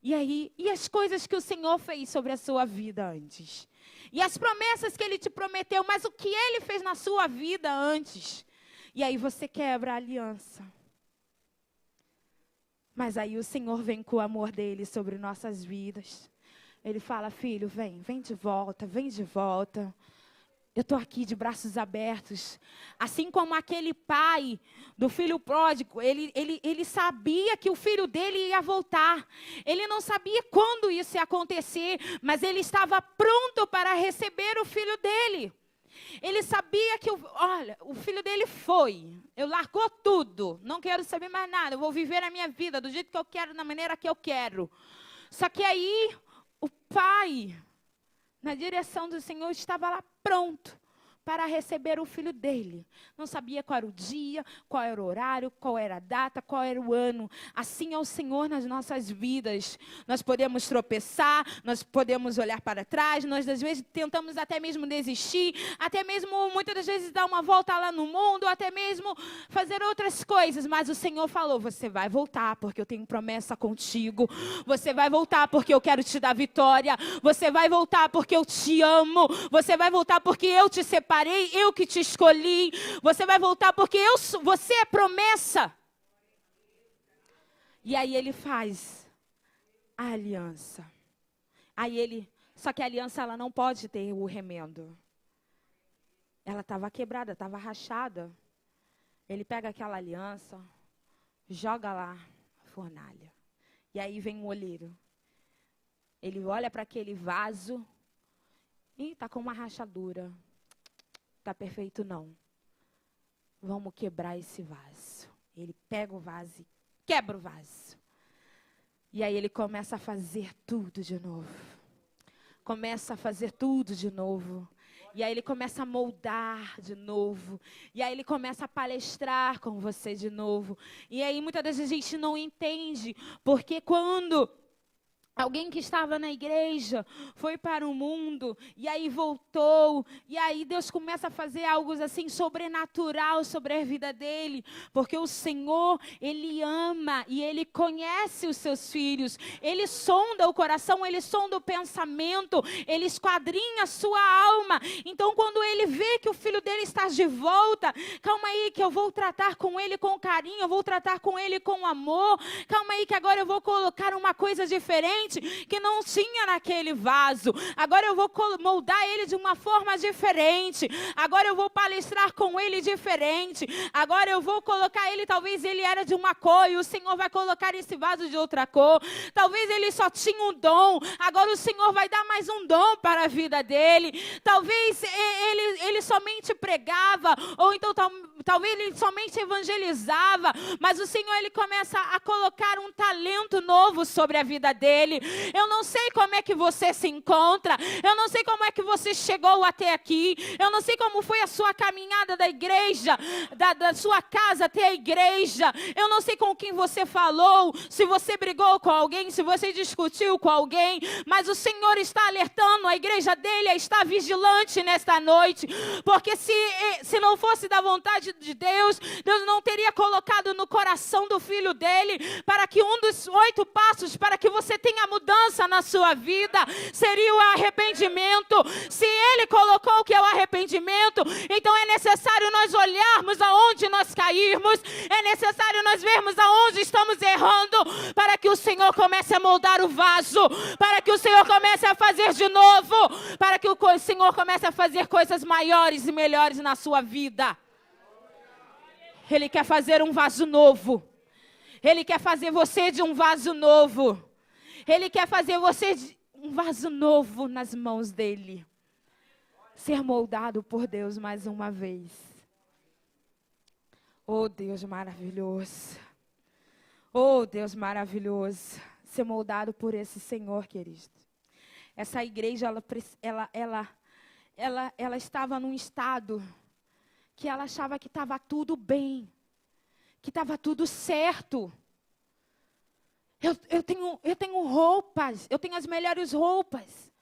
S3: E aí, e as coisas que o Senhor fez sobre a sua vida antes? E as promessas que Ele te prometeu, mas o que Ele fez na sua vida antes? E aí você quebra a aliança. Mas aí o Senhor vem com o amor dEle sobre nossas vidas. Ele fala, filho, vem de volta, vem de volta. Eu estou aqui de braços abertos. Assim como aquele pai do filho pródigo, ele sabia que o filho dele ia voltar. Ele não sabia quando isso ia acontecer, mas ele estava pronto para receber o filho dele. Ele sabia que, o filho dele foi. Eu largou tudo, não quero saber mais nada. Eu vou viver a minha vida do jeito que eu quero, da maneira que eu quero. Só que aí, o pai, na direção do Senhor, estava lá pronto para receber o filho dele. Não sabia qual era o dia, qual era o horário, qual era a data, qual era o ano. Assim é o Senhor nas nossas vidas. Nós podemos tropeçar, nós podemos olhar para trás, nós às vezes tentamos até mesmo desistir, até mesmo muitas das vezes dar uma volta lá no mundo, até mesmo fazer outras coisas. Mas o Senhor falou, você vai voltar porque eu tenho promessa contigo. Você vai voltar porque eu quero te dar vitória. Você vai voltar porque eu te amo. Você vai voltar porque eu te separei, eu que te escolhi. Você vai voltar porque você é promessa. E aí ele faz a aliança. Só que a aliança ela não pode ter o remendo. Ela estava quebrada, estava rachada. Ele pega aquela aliança, joga lá na fornalha. E aí vem o olheiro. Ele olha para aquele vaso e está com uma rachadura. Está perfeito não. Vamos quebrar esse vaso. Ele pega o vaso e quebra o vaso. E aí ele começa a fazer tudo de novo. Começa a fazer tudo de novo. E aí ele começa a moldar de novo. E aí ele começa a palestrar com você de novo. E aí muitas vezes a gente não entende. Porque quando alguém que estava na igreja foi para o mundo e aí voltou. E aí Deus começa a fazer algo assim sobrenatural sobre a vida dele. Porque o Senhor, Ele ama e Ele conhece os seus filhos. Ele sonda o coração, Ele sonda o pensamento, Ele esquadrinha a sua alma. Então quando Ele vê que o filho dele está de volta, calma aí que eu vou tratar com ele com carinho, eu vou tratar com ele com amor. Calma aí que agora eu vou colocar uma coisa diferente que não tinha naquele vaso. Agora eu vou moldar ele de uma forma diferente. Agora eu vou palestrar com ele diferente. Agora eu vou colocar ele, talvez ele era de uma cor e o Senhor vai colocar esse vaso de outra cor. Talvez ele só tinha um dom. Agora o Senhor vai dar mais um dom para a vida dele. Talvez ele somente pregava, ou então talvez ele somente evangelizava, mas o Senhor ele começa a colocar um talento novo sobre a vida dele. Eu não sei como é que você se encontra, eu não sei como é que você chegou até aqui, eu não sei como foi a sua caminhada da igreja, da sua casa até a igreja, eu não sei com quem você falou, se você brigou com alguém, se você discutiu com alguém, mas o Senhor está alertando a igreja dele a estar vigilante nesta noite, porque se não fosse da vontade de Deus, Deus não teria colocado no coração do filho dele, para que um dos 8 passos, para que você tenha mudança na sua vida, seria o arrependimento. Se ele colocou o que é o arrependimento, então é necessário nós olharmos aonde nós cairmos, é necessário nós vermos aonde estamos errando, para que o Senhor comece a moldar o vaso, para que o Senhor comece a fazer de novo, para que o Senhor comece a fazer coisas maiores e melhores na sua vida. Ele quer fazer um vaso novo. Ele quer fazer você de um vaso novo. Ele quer fazer você de um vaso novo nas mãos dele. Ser moldado por Deus mais uma vez. Oh, Deus maravilhoso. Oh, Deus maravilhoso. Ser moldado por esse Senhor, querido. Essa igreja, ela estava num estado que ela achava que estava tudo bem, que estava tudo certo. Eu tenho roupas, eu tenho as melhores roupas,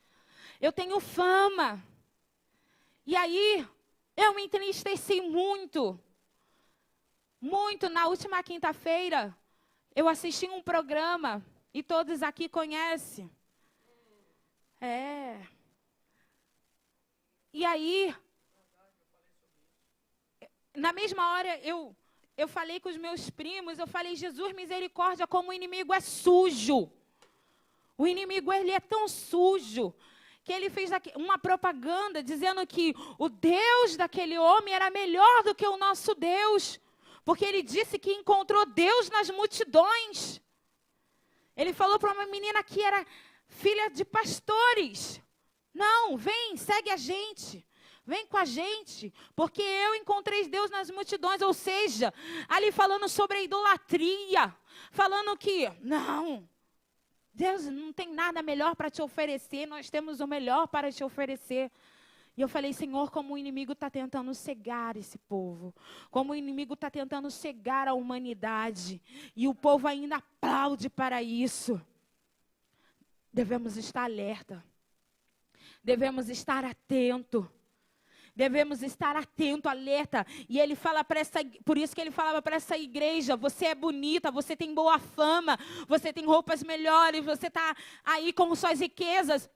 S3: eu tenho fama. E aí, eu me entristeci muito. Muito. Na última quinta-feira, eu assisti um programa, e todos aqui conhecem. E aí, na mesma hora, eu falei com os meus primos, eu falei, Jesus, misericórdia, como o inimigo é sujo. O inimigo, ele é tão sujo, que ele fez uma propaganda dizendo que o Deus daquele homem era melhor do que o nosso Deus. Porque ele disse que encontrou Deus nas multidões. Ele falou para uma menina que era filha de pastores. Não, vem, segue a gente. Vem com a gente, porque eu encontrei Deus nas multidões. Ou seja, ali falando sobre a idolatria. Falando que, não, Deus não tem nada melhor para te oferecer. Nós temos o melhor para te oferecer. E eu falei, Senhor, como o inimigo está tentando cegar esse povo. Como o inimigo está tentando cegar a humanidade. E o povo ainda aplaude para isso. Devemos estar alerta. Devemos estar atento. Devemos estar atento, alerta. E ele fala por isso que ele falava para essa igreja, você é bonita, você tem boa fama, você tem roupas melhores, você está aí com suas riquezas.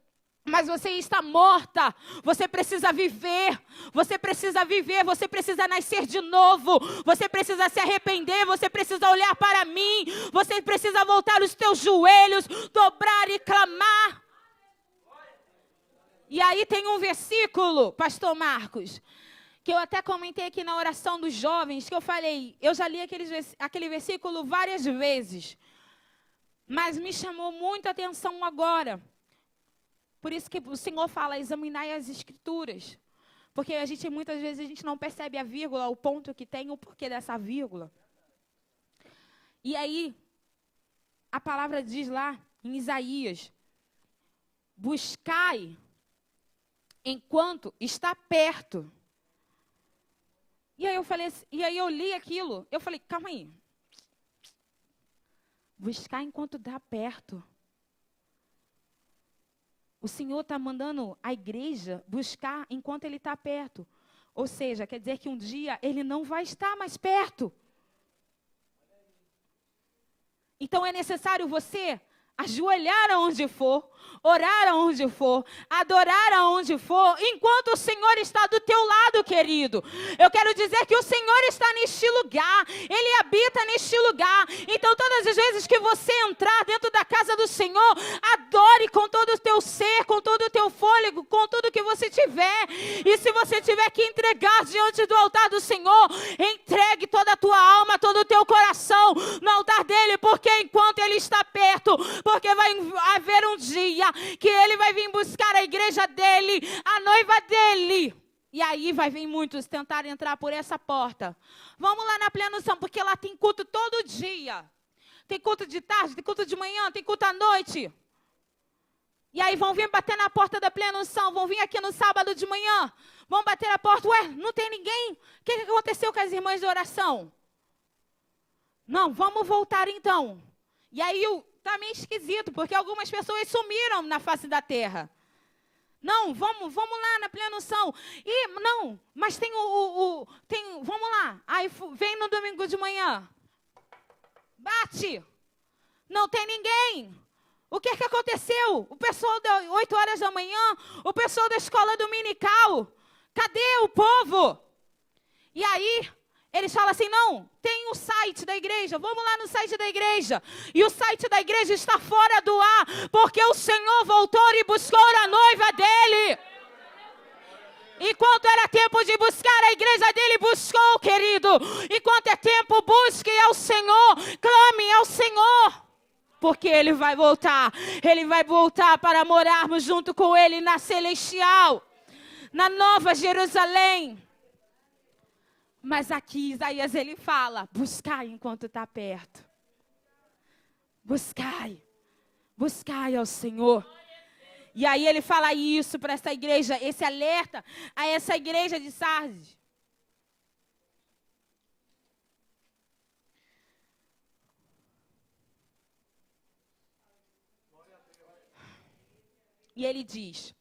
S3: Mas você está morta, você precisa viver, você precisa nascer de novo, você precisa se arrepender, você precisa olhar para mim, você precisa voltar os teus joelhos, dobrar e clamar. E aí tem um versículo, pastor Marcos, que eu até comentei aqui na oração dos jovens, que eu falei, eu já li aquele versículo várias vezes, mas me chamou muito a atenção agora. Por isso que o Senhor fala, examinai as escrituras. Porque muitas vezes a gente não percebe a vírgula, o ponto que tem, o porquê dessa vírgula. E aí, a palavra diz lá, em Isaías, buscai enquanto está perto. E aí eu li aquilo, eu falei, calma aí. Buscar enquanto está perto. O Senhor está mandando a igreja buscar enquanto Ele está perto. Ou seja, quer dizer que um dia Ele não vai estar mais perto. Então é necessário você ajoelhar aonde for, orar aonde for, adorar aonde for, enquanto o Senhor está do teu lado, querido. Eu quero dizer que o Senhor está neste lugar, Ele habita neste lugar. Então todas as vezes que você entrar dentro da casa do Senhor, adore com todo o teu ser, com todo o teu fôlego, com tudo que você tiver. E se você tiver que entregar diante do altar do Senhor, entregue toda a tua alma, todo o teu coração no altar dEle, porque enquanto Ele está perto, porque vai haver um dia que Ele vai vir buscar a igreja dEle, a noiva dEle. E aí vai vir muitos tentar entrar por essa porta. Vamos lá na Plena Unção, porque lá tem culto todo dia. Tem culto de tarde, tem culto de manhã, tem culto à noite. E aí vão vir bater na porta da Plena Unção, vão vir aqui no sábado de manhã, vão bater na porta, ué, não tem ninguém? O que aconteceu com as irmãs de oração? Não, vamos voltar então. E aí está meio esquisito, porque algumas pessoas sumiram na face da terra. Não, vamos lá na Plena Unção. E não, mas tem vamos lá. Aí vem no domingo de manhã. Bate. Não tem ninguém. O que aconteceu? O pessoal das 8 horas da manhã, o pessoal da escola dominical. Cadê o povo? E aí eles falam assim, não, tem o site da igreja, vamos lá no site da igreja. E o site da igreja está fora do ar, porque o Senhor voltou e buscou a noiva dEle. Enquanto era tempo de buscar, a igreja dEle buscou, querido. Enquanto é tempo, busque ao Senhor, clame ao Senhor. Porque Ele vai voltar para morarmos junto com Ele na celestial, na nova Jerusalém. Mas aqui Isaías ele fala, buscai enquanto está perto. Buscai ao Senhor. E aí ele fala isso para essa igreja, esse alerta a essa igreja de Sardes. E ele diz,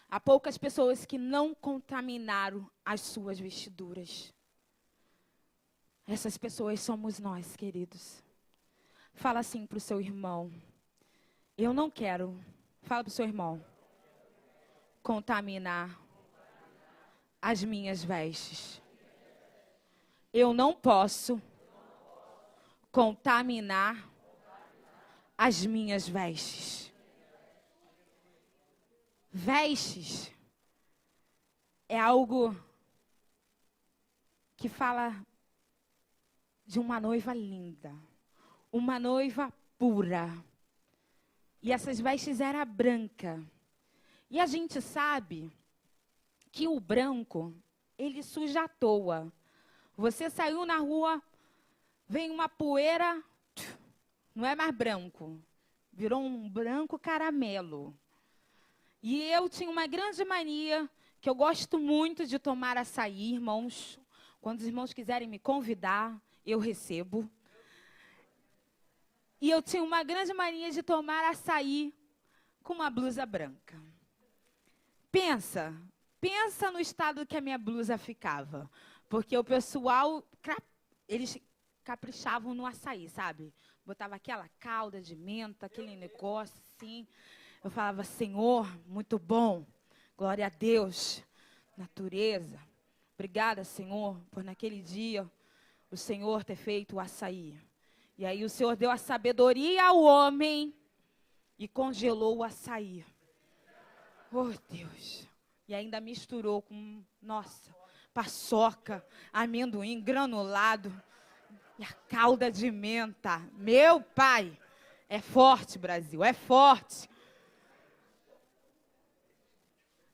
S3: há poucas pessoas que não contaminaram as suas vestiduras. Essas pessoas somos nós, queridos. Fala assim para o seu irmão. Eu não quero, fala para o seu irmão, contaminar as minhas vestes. Eu não posso contaminar as minhas vestes. Vestes é algo que fala de uma noiva linda, uma noiva pura. E essas vestes eram brancas. E a gente sabe que o branco, ele suja à toa. Você saiu na rua, vem uma poeira, não é mais branco. Virou um branco caramelo. E eu tinha uma grande mania, que eu gosto muito de tomar açaí, irmãos. Quando os irmãos quiserem me convidar, eu recebo. E eu tinha uma grande mania de tomar açaí com uma blusa branca. Pensa no estado que a minha blusa ficava. Porque o pessoal, eles caprichavam no açaí, sabe? Botava aquela calda de menta, aquele negócio assim. Eu falava, Senhor, muito bom, glória a Deus, natureza. Obrigada, Senhor, por naquele dia o Senhor ter feito o açaí. E aí o Senhor deu a sabedoria ao homem e congelou o açaí. Oh, Deus. E ainda misturou com, nossa, paçoca, amendoim granulado e a calda de menta. Meu Pai, é forte, Brasil, é forte.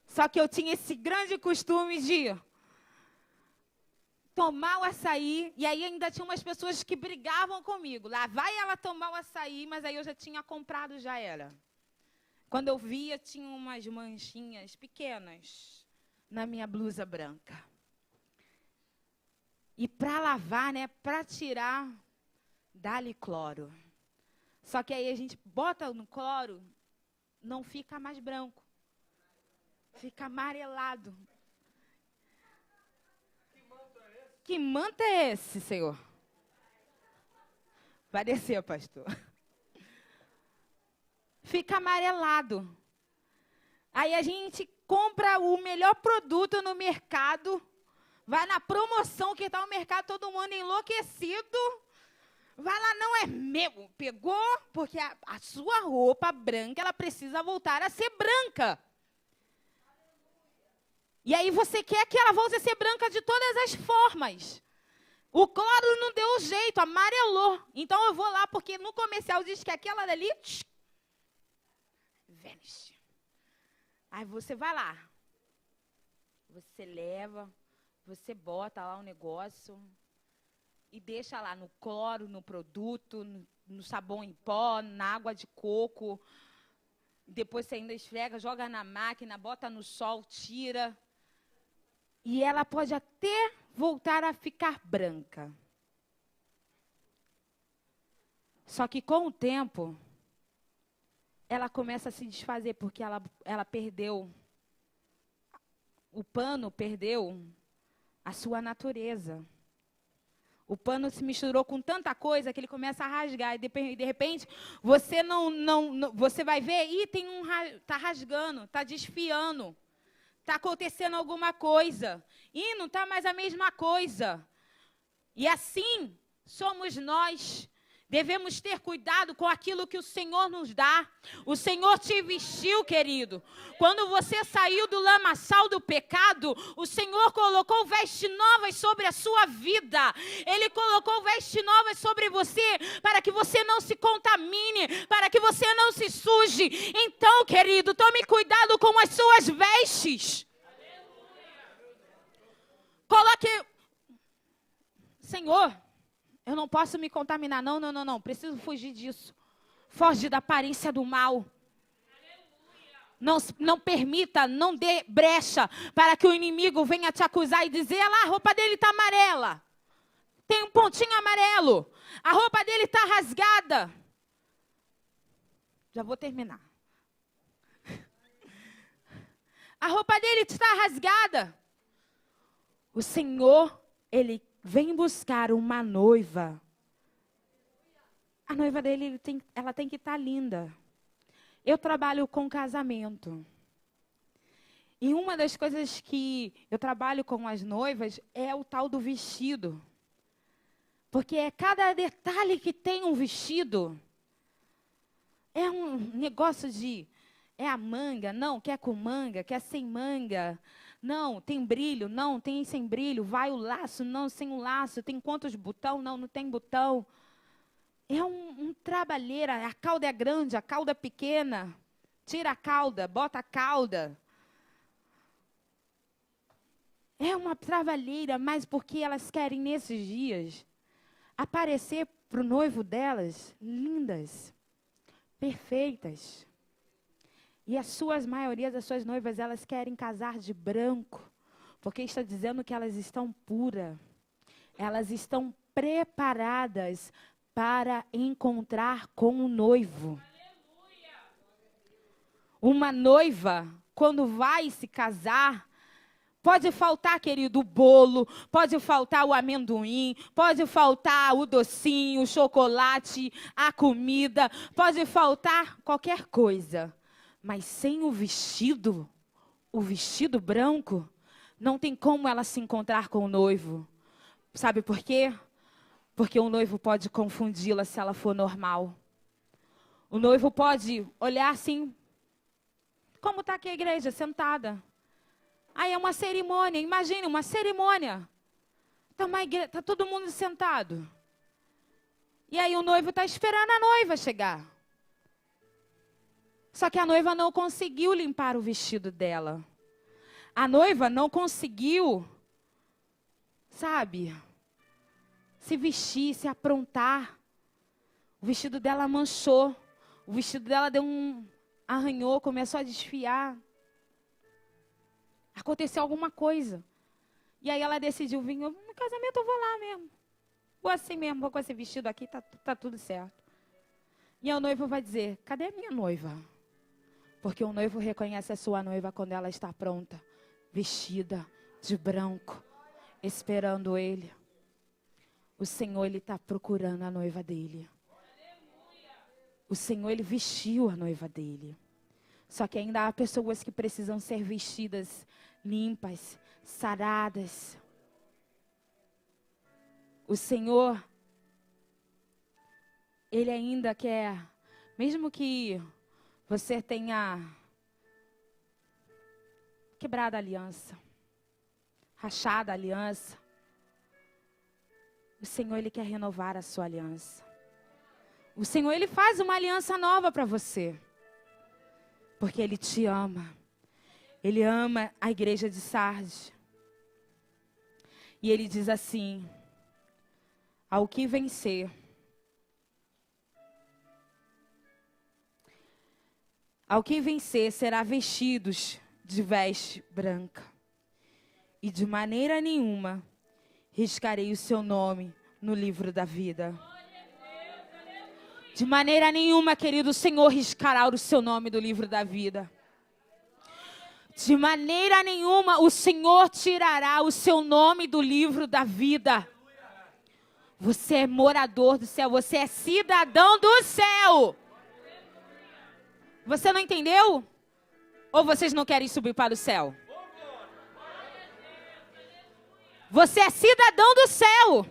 S3: Só que eu tinha esse grande costume de tomar o açaí, e aí ainda tinha umas pessoas que brigavam comigo. Lá vai ela tomar o açaí, mas aí eu já tinha comprado, já era. Quando eu via, tinha umas manchinhas pequenas na minha blusa branca. E para lavar, né, para tirar, dá-lhe cloro. Só que aí a gente bota no cloro, não fica mais branco. Fica amarelado. Que manto é esse, Senhor? Vai descer, pastor. Fica amarelado. Aí a gente compra o melhor produto no mercado, vai na promoção que está o mercado, todo mundo enlouquecido. Vai lá, não é meu. Pegou, porque a sua roupa branca, ela precisa voltar a ser branca. E aí você quer que ela volte a ser branca de todas as formas. O cloro não deu jeito, amarelou. Então eu vou lá, porque no comercial diz que aquela dali, vanish. Aí você vai lá. Você leva, você bota lá o negócio e deixa lá no cloro, no produto, no sabão em pó, na água de coco. Depois você ainda esfrega, joga na máquina, bota no sol, tira. E ela pode até voltar a ficar branca. Só que com o tempo, ela começa a se desfazer, porque ela perdeu, o pano perdeu a sua natureza. O pano se misturou com tanta coisa que ele começa a rasgar. E de repente, você você vai ver, está rasgando, está desfiando. Está acontecendo alguma coisa. E não está mais a mesma coisa. E assim somos nós. Devemos ter cuidado com aquilo que o Senhor nos dá. O Senhor te vestiu, querido. Quando você saiu do lamaçal do pecado, o Senhor colocou vestes novas sobre a sua vida. Ele colocou vestes novas sobre você para que você não se contamine, para que você não se suje. Então, querido, tome cuidado com as suas vestes. Coloque Senhor, eu não posso me contaminar. Não. Preciso fugir disso. Foge da aparência do mal. Não permita, não dê brecha para que o inimigo venha te acusar e dizer: "Ah lá, a roupa dele está amarela. Tem um pontinho amarelo. A roupa dele está rasgada." Já vou terminar. A roupa dele está rasgada. O Senhor, Ele vem buscar uma noiva. A noiva dele, ela tem que estar linda. Eu trabalho com casamento. E uma das coisas que eu trabalho com as noivas é o tal do vestido. Porque é cada detalhe que tem um vestido. É um negócio de... É a manga? Não, quer com manga, quer sem manga. Não, tem brilho? Não, tem sem brilho. Vai o laço? Não, sem o laço. Tem quantos botão? Não tem botão. É um trabalheira. A cauda é grande, a cauda é pequena. Tira a cauda, bota a cauda. É uma trabalheira, mas porque elas querem nesses dias aparecer para o noivo delas lindas, perfeitas. E maioria das suas noivas, elas querem casar de branco, porque está dizendo que elas estão puras. Elas estão preparadas para encontrar com o noivo. Uma noiva, quando vai se casar, pode faltar, querido, o bolo, pode faltar o amendoim, pode faltar o docinho, o chocolate, a comida, pode faltar qualquer coisa. Mas sem o vestido branco, não tem como ela se encontrar com o noivo. Sabe por quê? Porque o noivo pode confundi-la se ela for normal. O noivo pode olhar assim, como está aqui a igreja, sentada. Aí é uma cerimônia, imagine, uma cerimônia. Está todo mundo sentado. E aí o noivo está esperando a noiva chegar. Só que a noiva não conseguiu limpar o vestido dela. A noiva não conseguiu, sabe, se vestir, se aprontar. O vestido dela manchou. O vestido dela arranhou, começou a desfiar. Aconteceu alguma coisa. E aí ela decidiu vir, no casamento eu vou lá mesmo. Vou assim mesmo, vou com esse vestido aqui, tá tudo certo. E o noivo vai dizer: cadê a minha noiva? Porque o noivo reconhece a sua noiva quando ela está pronta, vestida de branco, esperando ele. O Senhor, Ele está procurando a noiva dele. O Senhor, Ele vestiu a noiva dele. Só que ainda há pessoas que precisam ser vestidas limpas, saradas. O Senhor, Ele ainda quer, mesmo que você tenha quebrado a aliança, rachado a aliança, o Senhor, Ele quer renovar a sua aliança. O Senhor, Ele faz uma aliança nova para você. Porque Ele te ama. Ele ama a igreja de Sardes. E Ele diz assim: ao que vencer, será vestidos de veste branca. E de maneira nenhuma riscarei o seu nome no livro da vida. De maneira nenhuma, querido, o Senhor riscará o seu nome do livro da vida. De maneira nenhuma, o Senhor tirará o seu nome do livro da vida. Você é morador do céu, você é cidadão do céu. Você não entendeu? Ou vocês não querem subir para o céu? Você é cidadão do céu.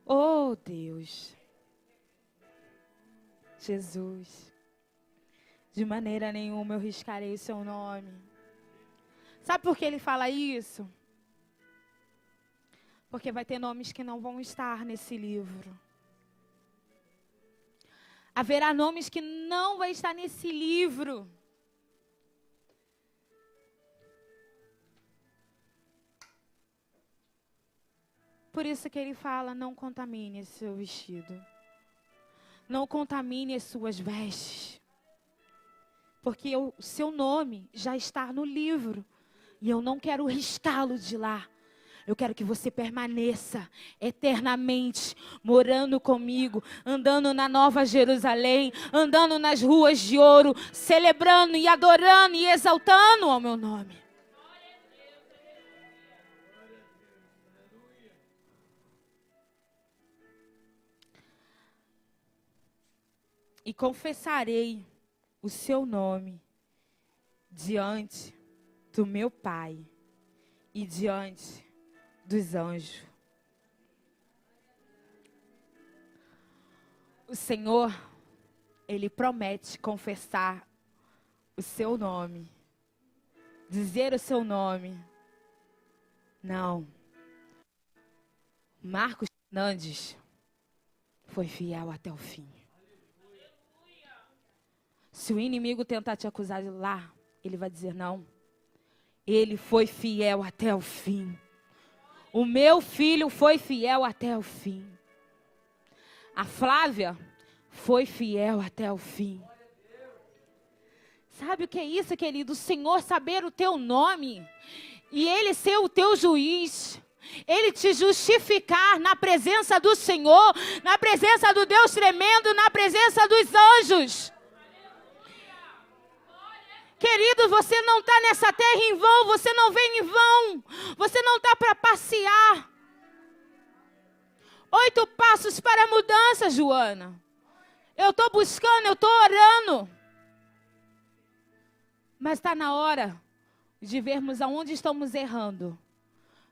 S3: Oh, Deus. Jesus. De maneira nenhuma eu riscarei o seu nome. Sabe por que ele fala isso? Porque vai ter nomes que não vão estar nesse livro. Haverá nomes que não vão estar nesse livro. Por isso que ele fala, não contamine esse seu vestido. Não contamine as suas vestes. Porque o seu nome já está no livro. E eu não quero riscá-lo de lá. Eu quero que você permaneça eternamente morando comigo, andando na Nova Jerusalém, andando nas ruas de ouro, celebrando e adorando e exaltando ao meu nome. E confessarei o seu nome diante do meu Pai e diante dos anjos. O Senhor, Ele promete confessar o seu nome, dizer o seu nome. Não. Marcos Fernandes foi fiel até o fim. Se o inimigo tentar te acusar de lá, ele vai dizer não. Ele foi fiel até o fim. O meu filho foi fiel até o fim. A Flávia foi fiel até o fim. Sabe o que é isso, querido? O Senhor saber o teu nome e Ele ser o teu juiz. Ele te justificar na presença do Senhor, na presença do Deus tremendo, na presença dos anjos. Querido, você não está nessa terra em vão, você não vem em vão, você não está para passear. 8 passos para a mudança, Joana. Eu estou buscando, eu estou orando. Mas está na hora de vermos aonde estamos errando,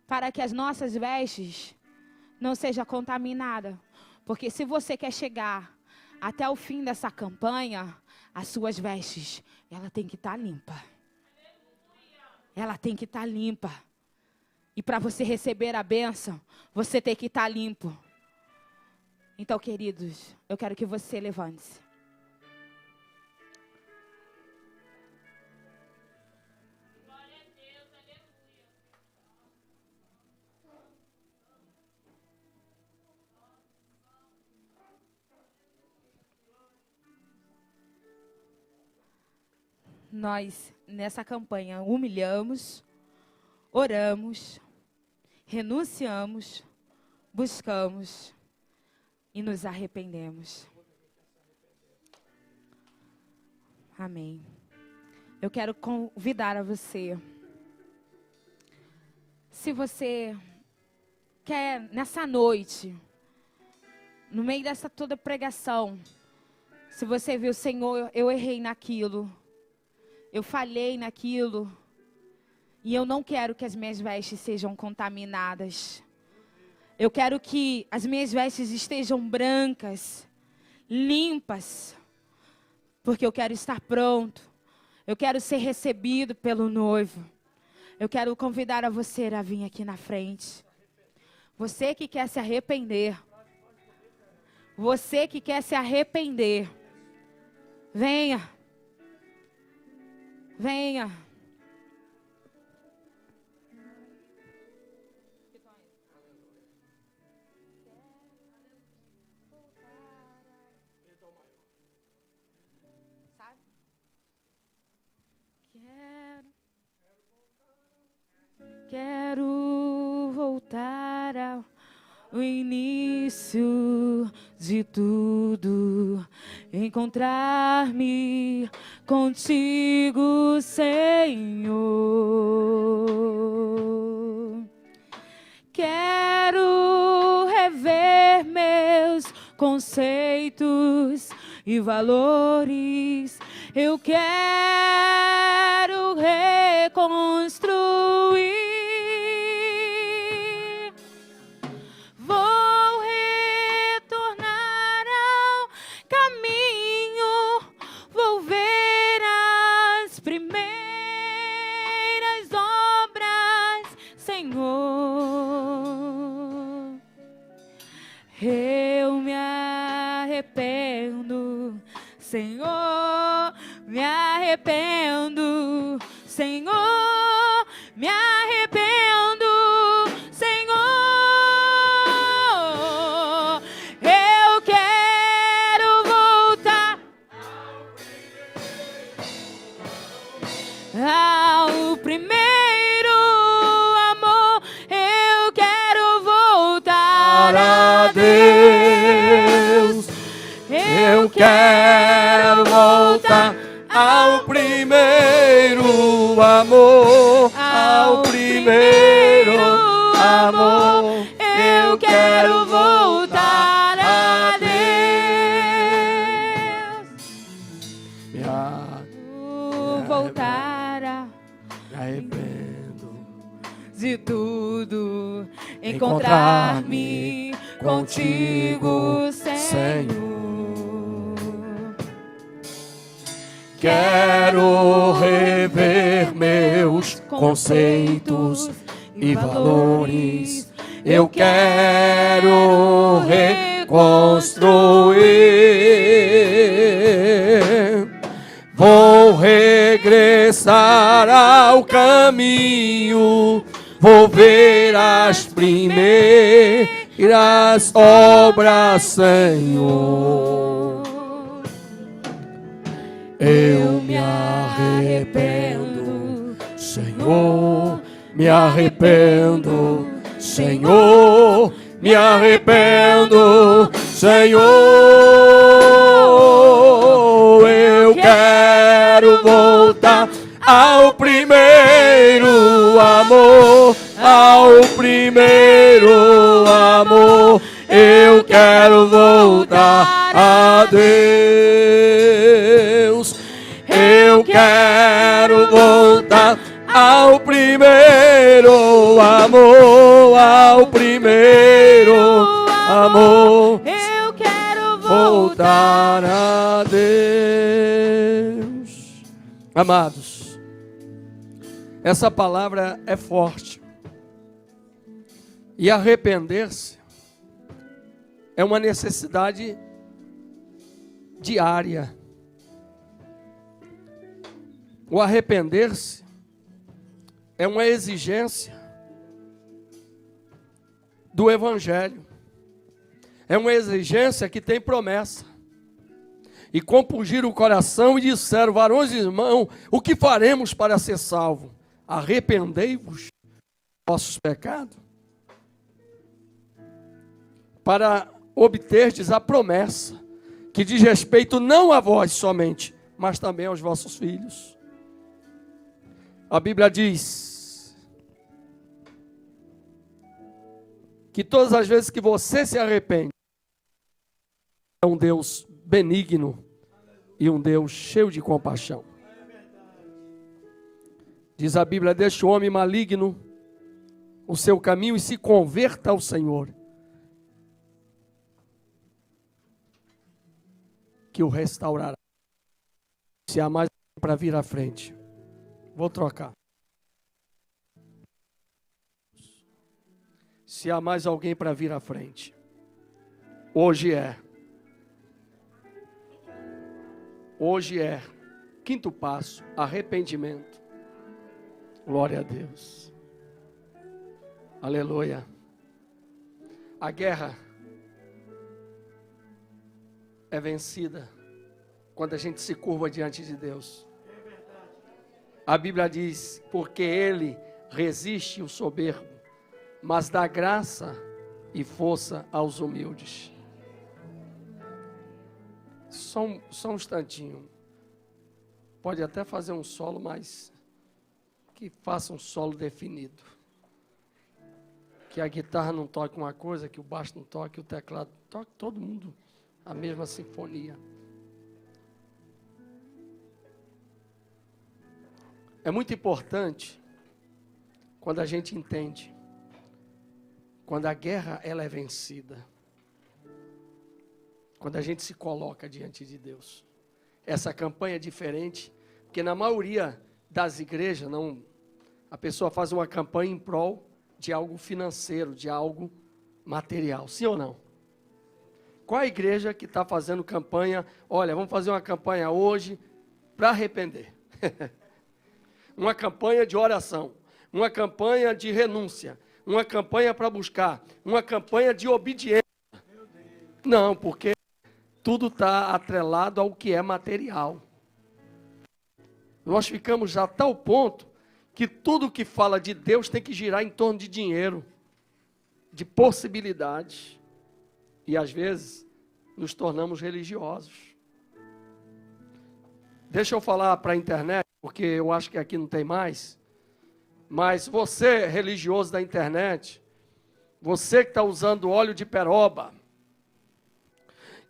S3: para que as nossas vestes não sejam contaminadas. Porque se você quer chegar até o fim dessa campanha, as suas vestes, ela tem que estar limpa. Ela tem que estar limpa. E para você receber a bênção, você tem que estar limpo. Então, queridos, eu quero que você levante-se. Nós, nessa campanha, humilhamos, oramos, renunciamos, buscamos e nos arrependemos. Amém. Eu quero convidar a você, se você quer, nessa noite, no meio dessa toda pregação, se você viu, Senhor, eu errei naquilo, eu falhei naquilo, e eu não quero que as minhas vestes sejam contaminadas. Eu quero que as minhas vestes estejam brancas, limpas, porque eu quero estar pronto. Eu quero ser recebido pelo noivo. Eu quero convidar a você a vir aqui na frente. Você que quer se arrepender. Você que quer se arrepender. Venha. Venha. Quero voltar ao início de tudo, encontrar-me contigo, Senhor. Quero rever meus conceitos e valores. Eu quero reconstruir. Vou retornar ao caminho. Vou ver as primeiras obras, Senhor. Eu me arrependo, Senhor, me arrependo, Senhor, me arrependo, Senhor. ao primeiro amor. Eu quero voltar a Deus.
S2: Eu quero voltar ao primeiro amor, ao primeiro amor.
S3: Eu quero voltar a Deus. Voltar a
S2: Me arrependo
S3: de tudo, encontrar-me contigo, Senhor.
S2: Quero rever meus conceitos e valores. Eu quero reconstruir. Vou regressar ao caminho. Vou ver as primeiras obras, Senhor. Eu me arrependo, Senhor, me arrependo, Senhor, me arrependo, Senhor. Eu quero voltar ao primeiro amor, ao primeiro amor. Eu quero voltar a Deus. Eu quero voltar ao primeiro amor, ao primeiro amor.
S3: Eu quero
S2: Voltar a Deus. Amados, essa palavra é forte. E arrepender-se é uma necessidade diária. O arrepender-se é uma exigência do Evangelho. É uma exigência que tem promessa. E compungiram o coração e disseram: varões e irmãos, o que faremos para ser salvo? Arrependei-vos dos vossos pecados, para obterdes a promessa, que diz respeito não a vós somente, mas também aos vossos filhos. A Bíblia diz que todas as vezes que você se arrepende, é um Deus benigno e um Deus cheio de compaixão. Diz a Bíblia: deixa o homem maligno o seu caminho e se converta ao Senhor, que o restaurará. Se há mais para vir à frente, vou trocar. Se há mais alguém para vir à frente, hoje é. Hoje é. Quinto passo, arrependimento. Glória a Deus. Aleluia. A guerra é vencida quando a gente se curva diante de Deus. A Bíblia diz: porque Ele resiste o soberbo, mas dá graça e força aos humildes. Só um instantinho. Pode até fazer um solo, mas que faça um solo definido. Que a guitarra não toque uma coisa, que o baixo não toque, o teclado toque, todo mundo a mesma sinfonia. É muito importante quando a gente entende, quando a guerra ela é vencida, quando a gente se coloca diante de Deus. Essa campanha é diferente, porque na maioria das igrejas, a pessoa faz uma campanha em prol de algo financeiro, de algo material, sim ou não? Qual a igreja que está fazendo campanha? Olha, vamos fazer uma campanha hoje para arrepender. Uma campanha de oração, uma campanha de renúncia, uma campanha para buscar, uma campanha de obediência. Não, porque tudo está atrelado ao que é material. Nós ficamos já a tal ponto que tudo que fala de Deus tem que girar em torno de dinheiro, de possibilidades. E às vezes nos tornamos religiosos. Deixa eu falar para a internet, porque eu acho que aqui não tem mais. Mas você, religioso da internet, você que está usando óleo de peroba,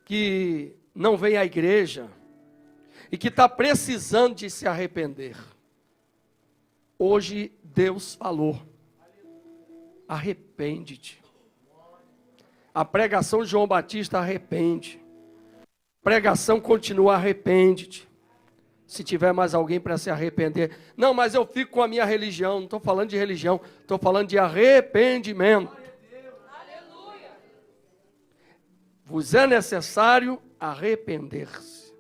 S2: que não vem à igreja e que está precisando de se arrepender. Hoje Deus falou, arrepende-te. A pregação de João Batista, arrepende. A pregação continua, arrepende-te. Se tiver mais alguém para se arrepender. Não, mas eu fico com a minha religião. Não estou falando de religião, estou falando de arrependimento. Aleluia. Vos é necessário arrepender-se.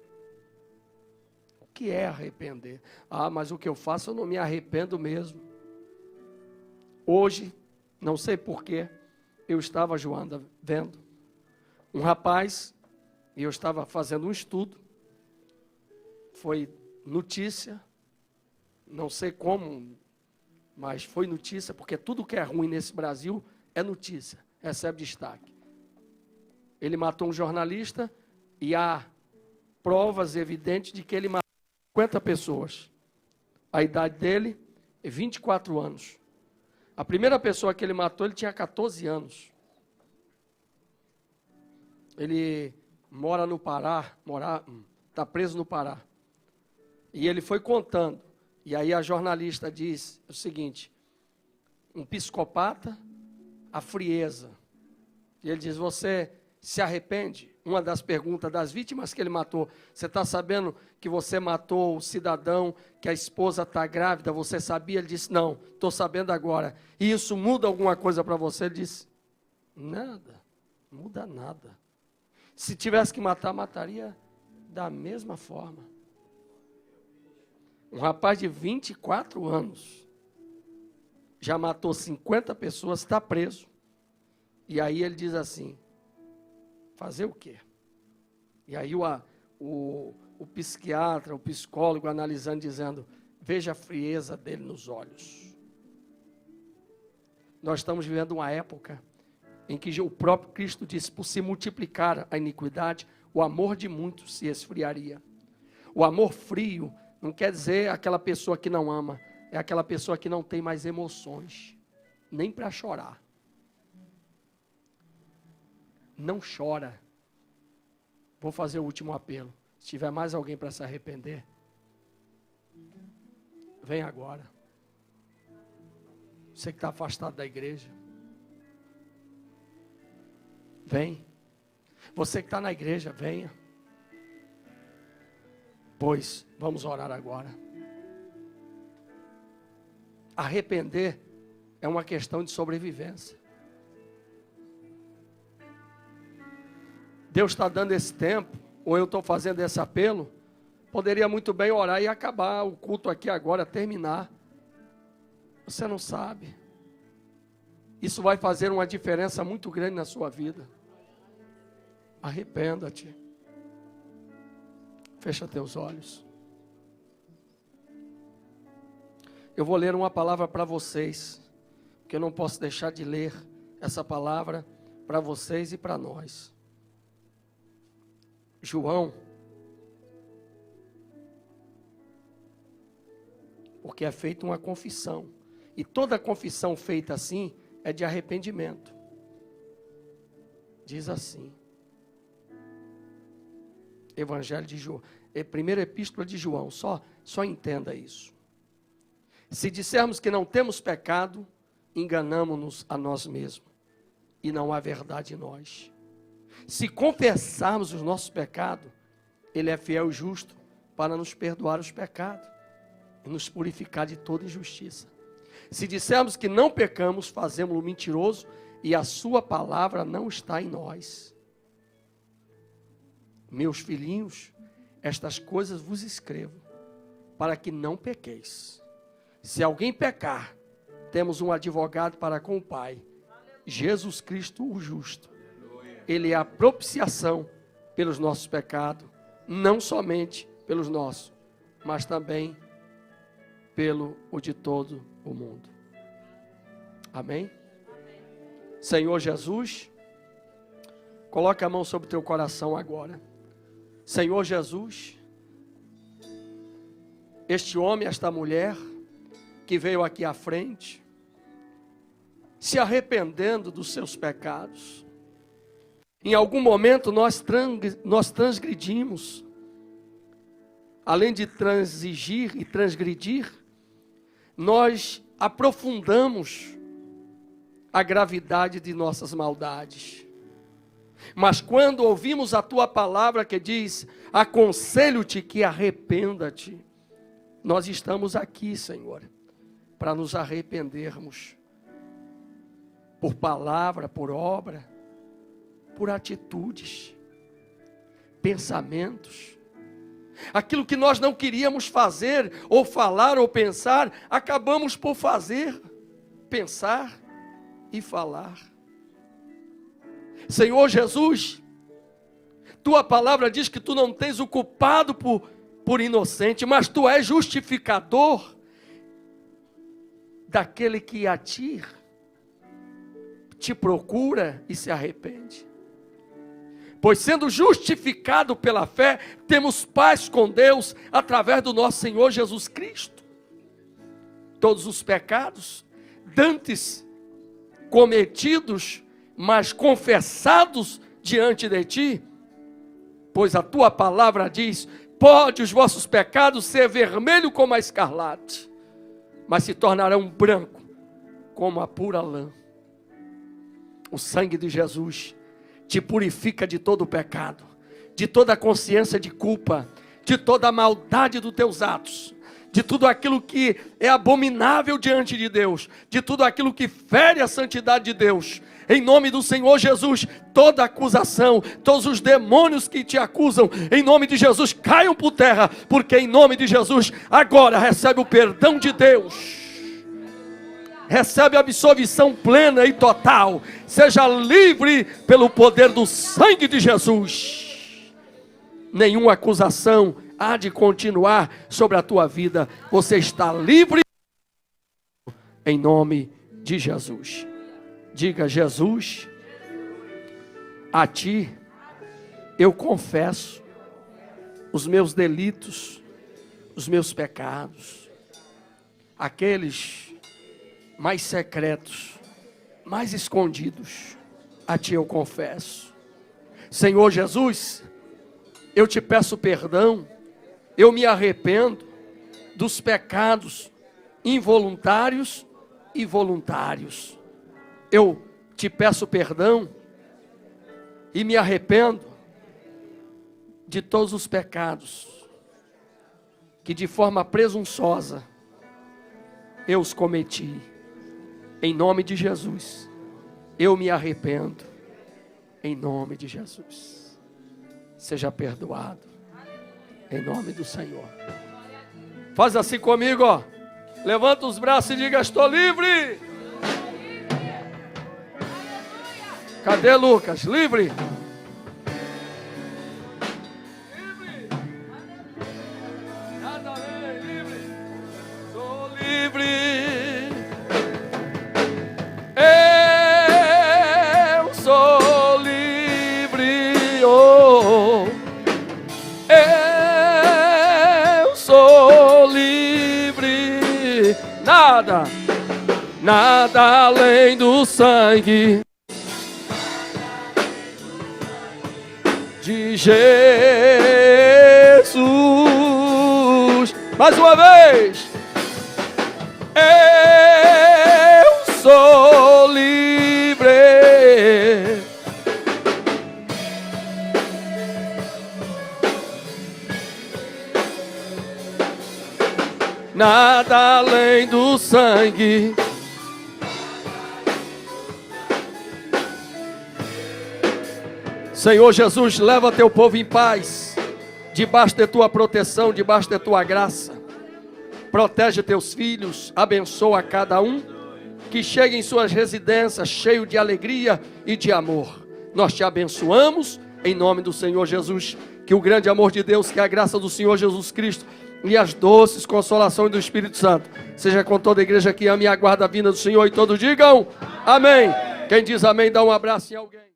S2: O que é arrepender? Ah, mas o que eu faço eu não me arrependo mesmo. Hoje, não sei porquê, eu estava, Joana, vendo um rapaz, e eu estava fazendo um estudo, foi notícia, não sei como, mas foi notícia, porque tudo que é ruim nesse Brasil é notícia, recebe destaque. Ele matou um jornalista e há provas evidentes de que ele matou 50 pessoas. A idade dele é 24 anos. A primeira pessoa que ele matou, ele tinha 14 anos. Ele mora no Pará, está preso no Pará. E ele foi contando. E aí a jornalista diz o seguinte: um psicopata, a frieza. E ele diz: você se arrepende? Uma das perguntas das vítimas que ele matou: você está sabendo que você matou o cidadão, que a esposa está grávida, você sabia? Ele disse: não, estou sabendo agora. E isso muda alguma coisa para você? Ele disse: nada, muda nada. Se tivesse que matar, mataria da mesma forma. Um rapaz de 24 anos, já matou 50 pessoas, está preso. E aí ele diz assim: fazer o quê? E aí o psiquiatra, o psicólogo analisando, dizendo: veja a frieza dele nos olhos. Nós estamos vivendo uma época em que o próprio Cristo disse: por se multiplicar a iniquidade, o amor de muitos se esfriaria. O amor frio não quer dizer aquela pessoa que não ama, é aquela pessoa que não tem mais emoções, nem para chorar. Não chora. Vou fazer o último apelo. Se tiver mais alguém para se arrepender, vem agora. Você que está afastado da igreja, vem. Você que está na igreja, venha. Pois, vamos orar agora. Arrepender é uma questão de sobrevivência. Deus está dando esse tempo, ou eu estou fazendo esse apelo, poderia muito bem orar e acabar o culto aqui agora, terminar. Você não sabe. Isso vai fazer uma diferença muito grande na sua vida. Arrependa-te. Fecha teus olhos. Eu vou ler uma palavra para vocês, porque eu não posso deixar de ler essa palavra para vocês e para nós. João, porque é feita uma confissão, e toda confissão feita assim é de arrependimento. Diz assim, Evangelho de João, primeira epístola de João, só entenda isso. Se dissermos que não temos pecado, enganamo-nos a nós mesmos, e não há verdade em nós. Se confessarmos os nossos pecados, Ele é fiel e justo para nos perdoar os pecados e nos purificar de toda injustiça. Se dissermos que não pecamos, fazemos-lo mentiroso e a sua palavra não está em nós. Meus filhinhos, estas coisas vos escrevo, para que não pequeis. Se alguém pecar, temos um advogado para com o Pai, Jesus Cristo o justo. Ele é a propiciação pelos nossos pecados, não somente pelos nossos, mas também pelo o de todo o mundo. Amém? Senhor Jesus, coloque a mão sobre o teu coração agora. Senhor Jesus, este homem, esta mulher, que veio aqui à frente, se arrependendo dos seus pecados. Em algum momento nós transgredimos. Além de transigir e transgredir, nós aprofundamos a gravidade de nossas maldades. Mas quando ouvimos a tua palavra que diz, aconselho-te que arrependa-te, nós estamos aqui, Senhor, para nos arrependermos, por palavra, por obra, por atitudes, pensamentos. Aquilo que nós não queríamos fazer, ou falar, ou pensar, acabamos por fazer, pensar e falar. Senhor Jesus, tua palavra diz que tu não tens o culpado por inocente, mas tu és justificador daquele que a ti te procura e se arrepende. Pois sendo justificado pela fé, temos paz com Deus através do nosso Senhor Jesus Cristo. Todos os pecados dantes cometidos, mas confessados diante de ti, pois a tua palavra diz, pode os vossos pecados ser vermelho como a escarlate, mas se tornarão branco como a pura lã. O sangue de Jesus te purifica de todo o pecado, de toda a consciência de culpa, de toda a maldade dos teus atos, de tudo aquilo que é abominável diante de Deus, de tudo aquilo que fere a santidade de Deus. Em nome do Senhor Jesus, toda acusação, todos os demônios que te acusam, em nome de Jesus, caiam por terra, porque em nome de Jesus, agora recebe o perdão de Deus. Recebe a absolvição plena e total. Seja livre pelo poder do sangue de Jesus. Nenhuma acusação há de continuar sobre a tua vida. Você está livre em nome de Jesus. Diga, Jesus, a ti eu confesso os meus delitos, os meus pecados, aqueles mais secretos, mais escondidos, a ti eu confesso. Senhor Jesus, eu te peço perdão, eu me arrependo dos pecados involuntários e voluntários. Eu te peço perdão e me arrependo de todos os pecados que de forma presunçosa eu os cometi. Em nome de Jesus, eu me arrependo. Em nome de Jesus, seja perdoado. Em nome do Senhor. Faz assim comigo, ó. Levanta os braços e diga, estou livre. Cadê Lucas? Livre. Livre. Nada além, livre. Sou livre. Eu sou livre. Oh. Eu sou livre. Nada além do sangue de Jesus. Mais uma vez. Eu sou livre. Nada além do sangue. Senhor Jesus, leva teu povo em paz, debaixo de tua proteção, debaixo de tua graça. Protege teus filhos, abençoa cada um, que chegue em suas residências cheio de alegria e de amor. Nós te abençoamos, em nome do Senhor Jesus, que o grande amor de Deus, que a graça do Senhor Jesus Cristo, e as doces consolações do Espírito Santo seja com toda a igreja que ama e aguarda a vinda do Senhor, e todos digam amém. Quem diz amém, dá um abraço em alguém.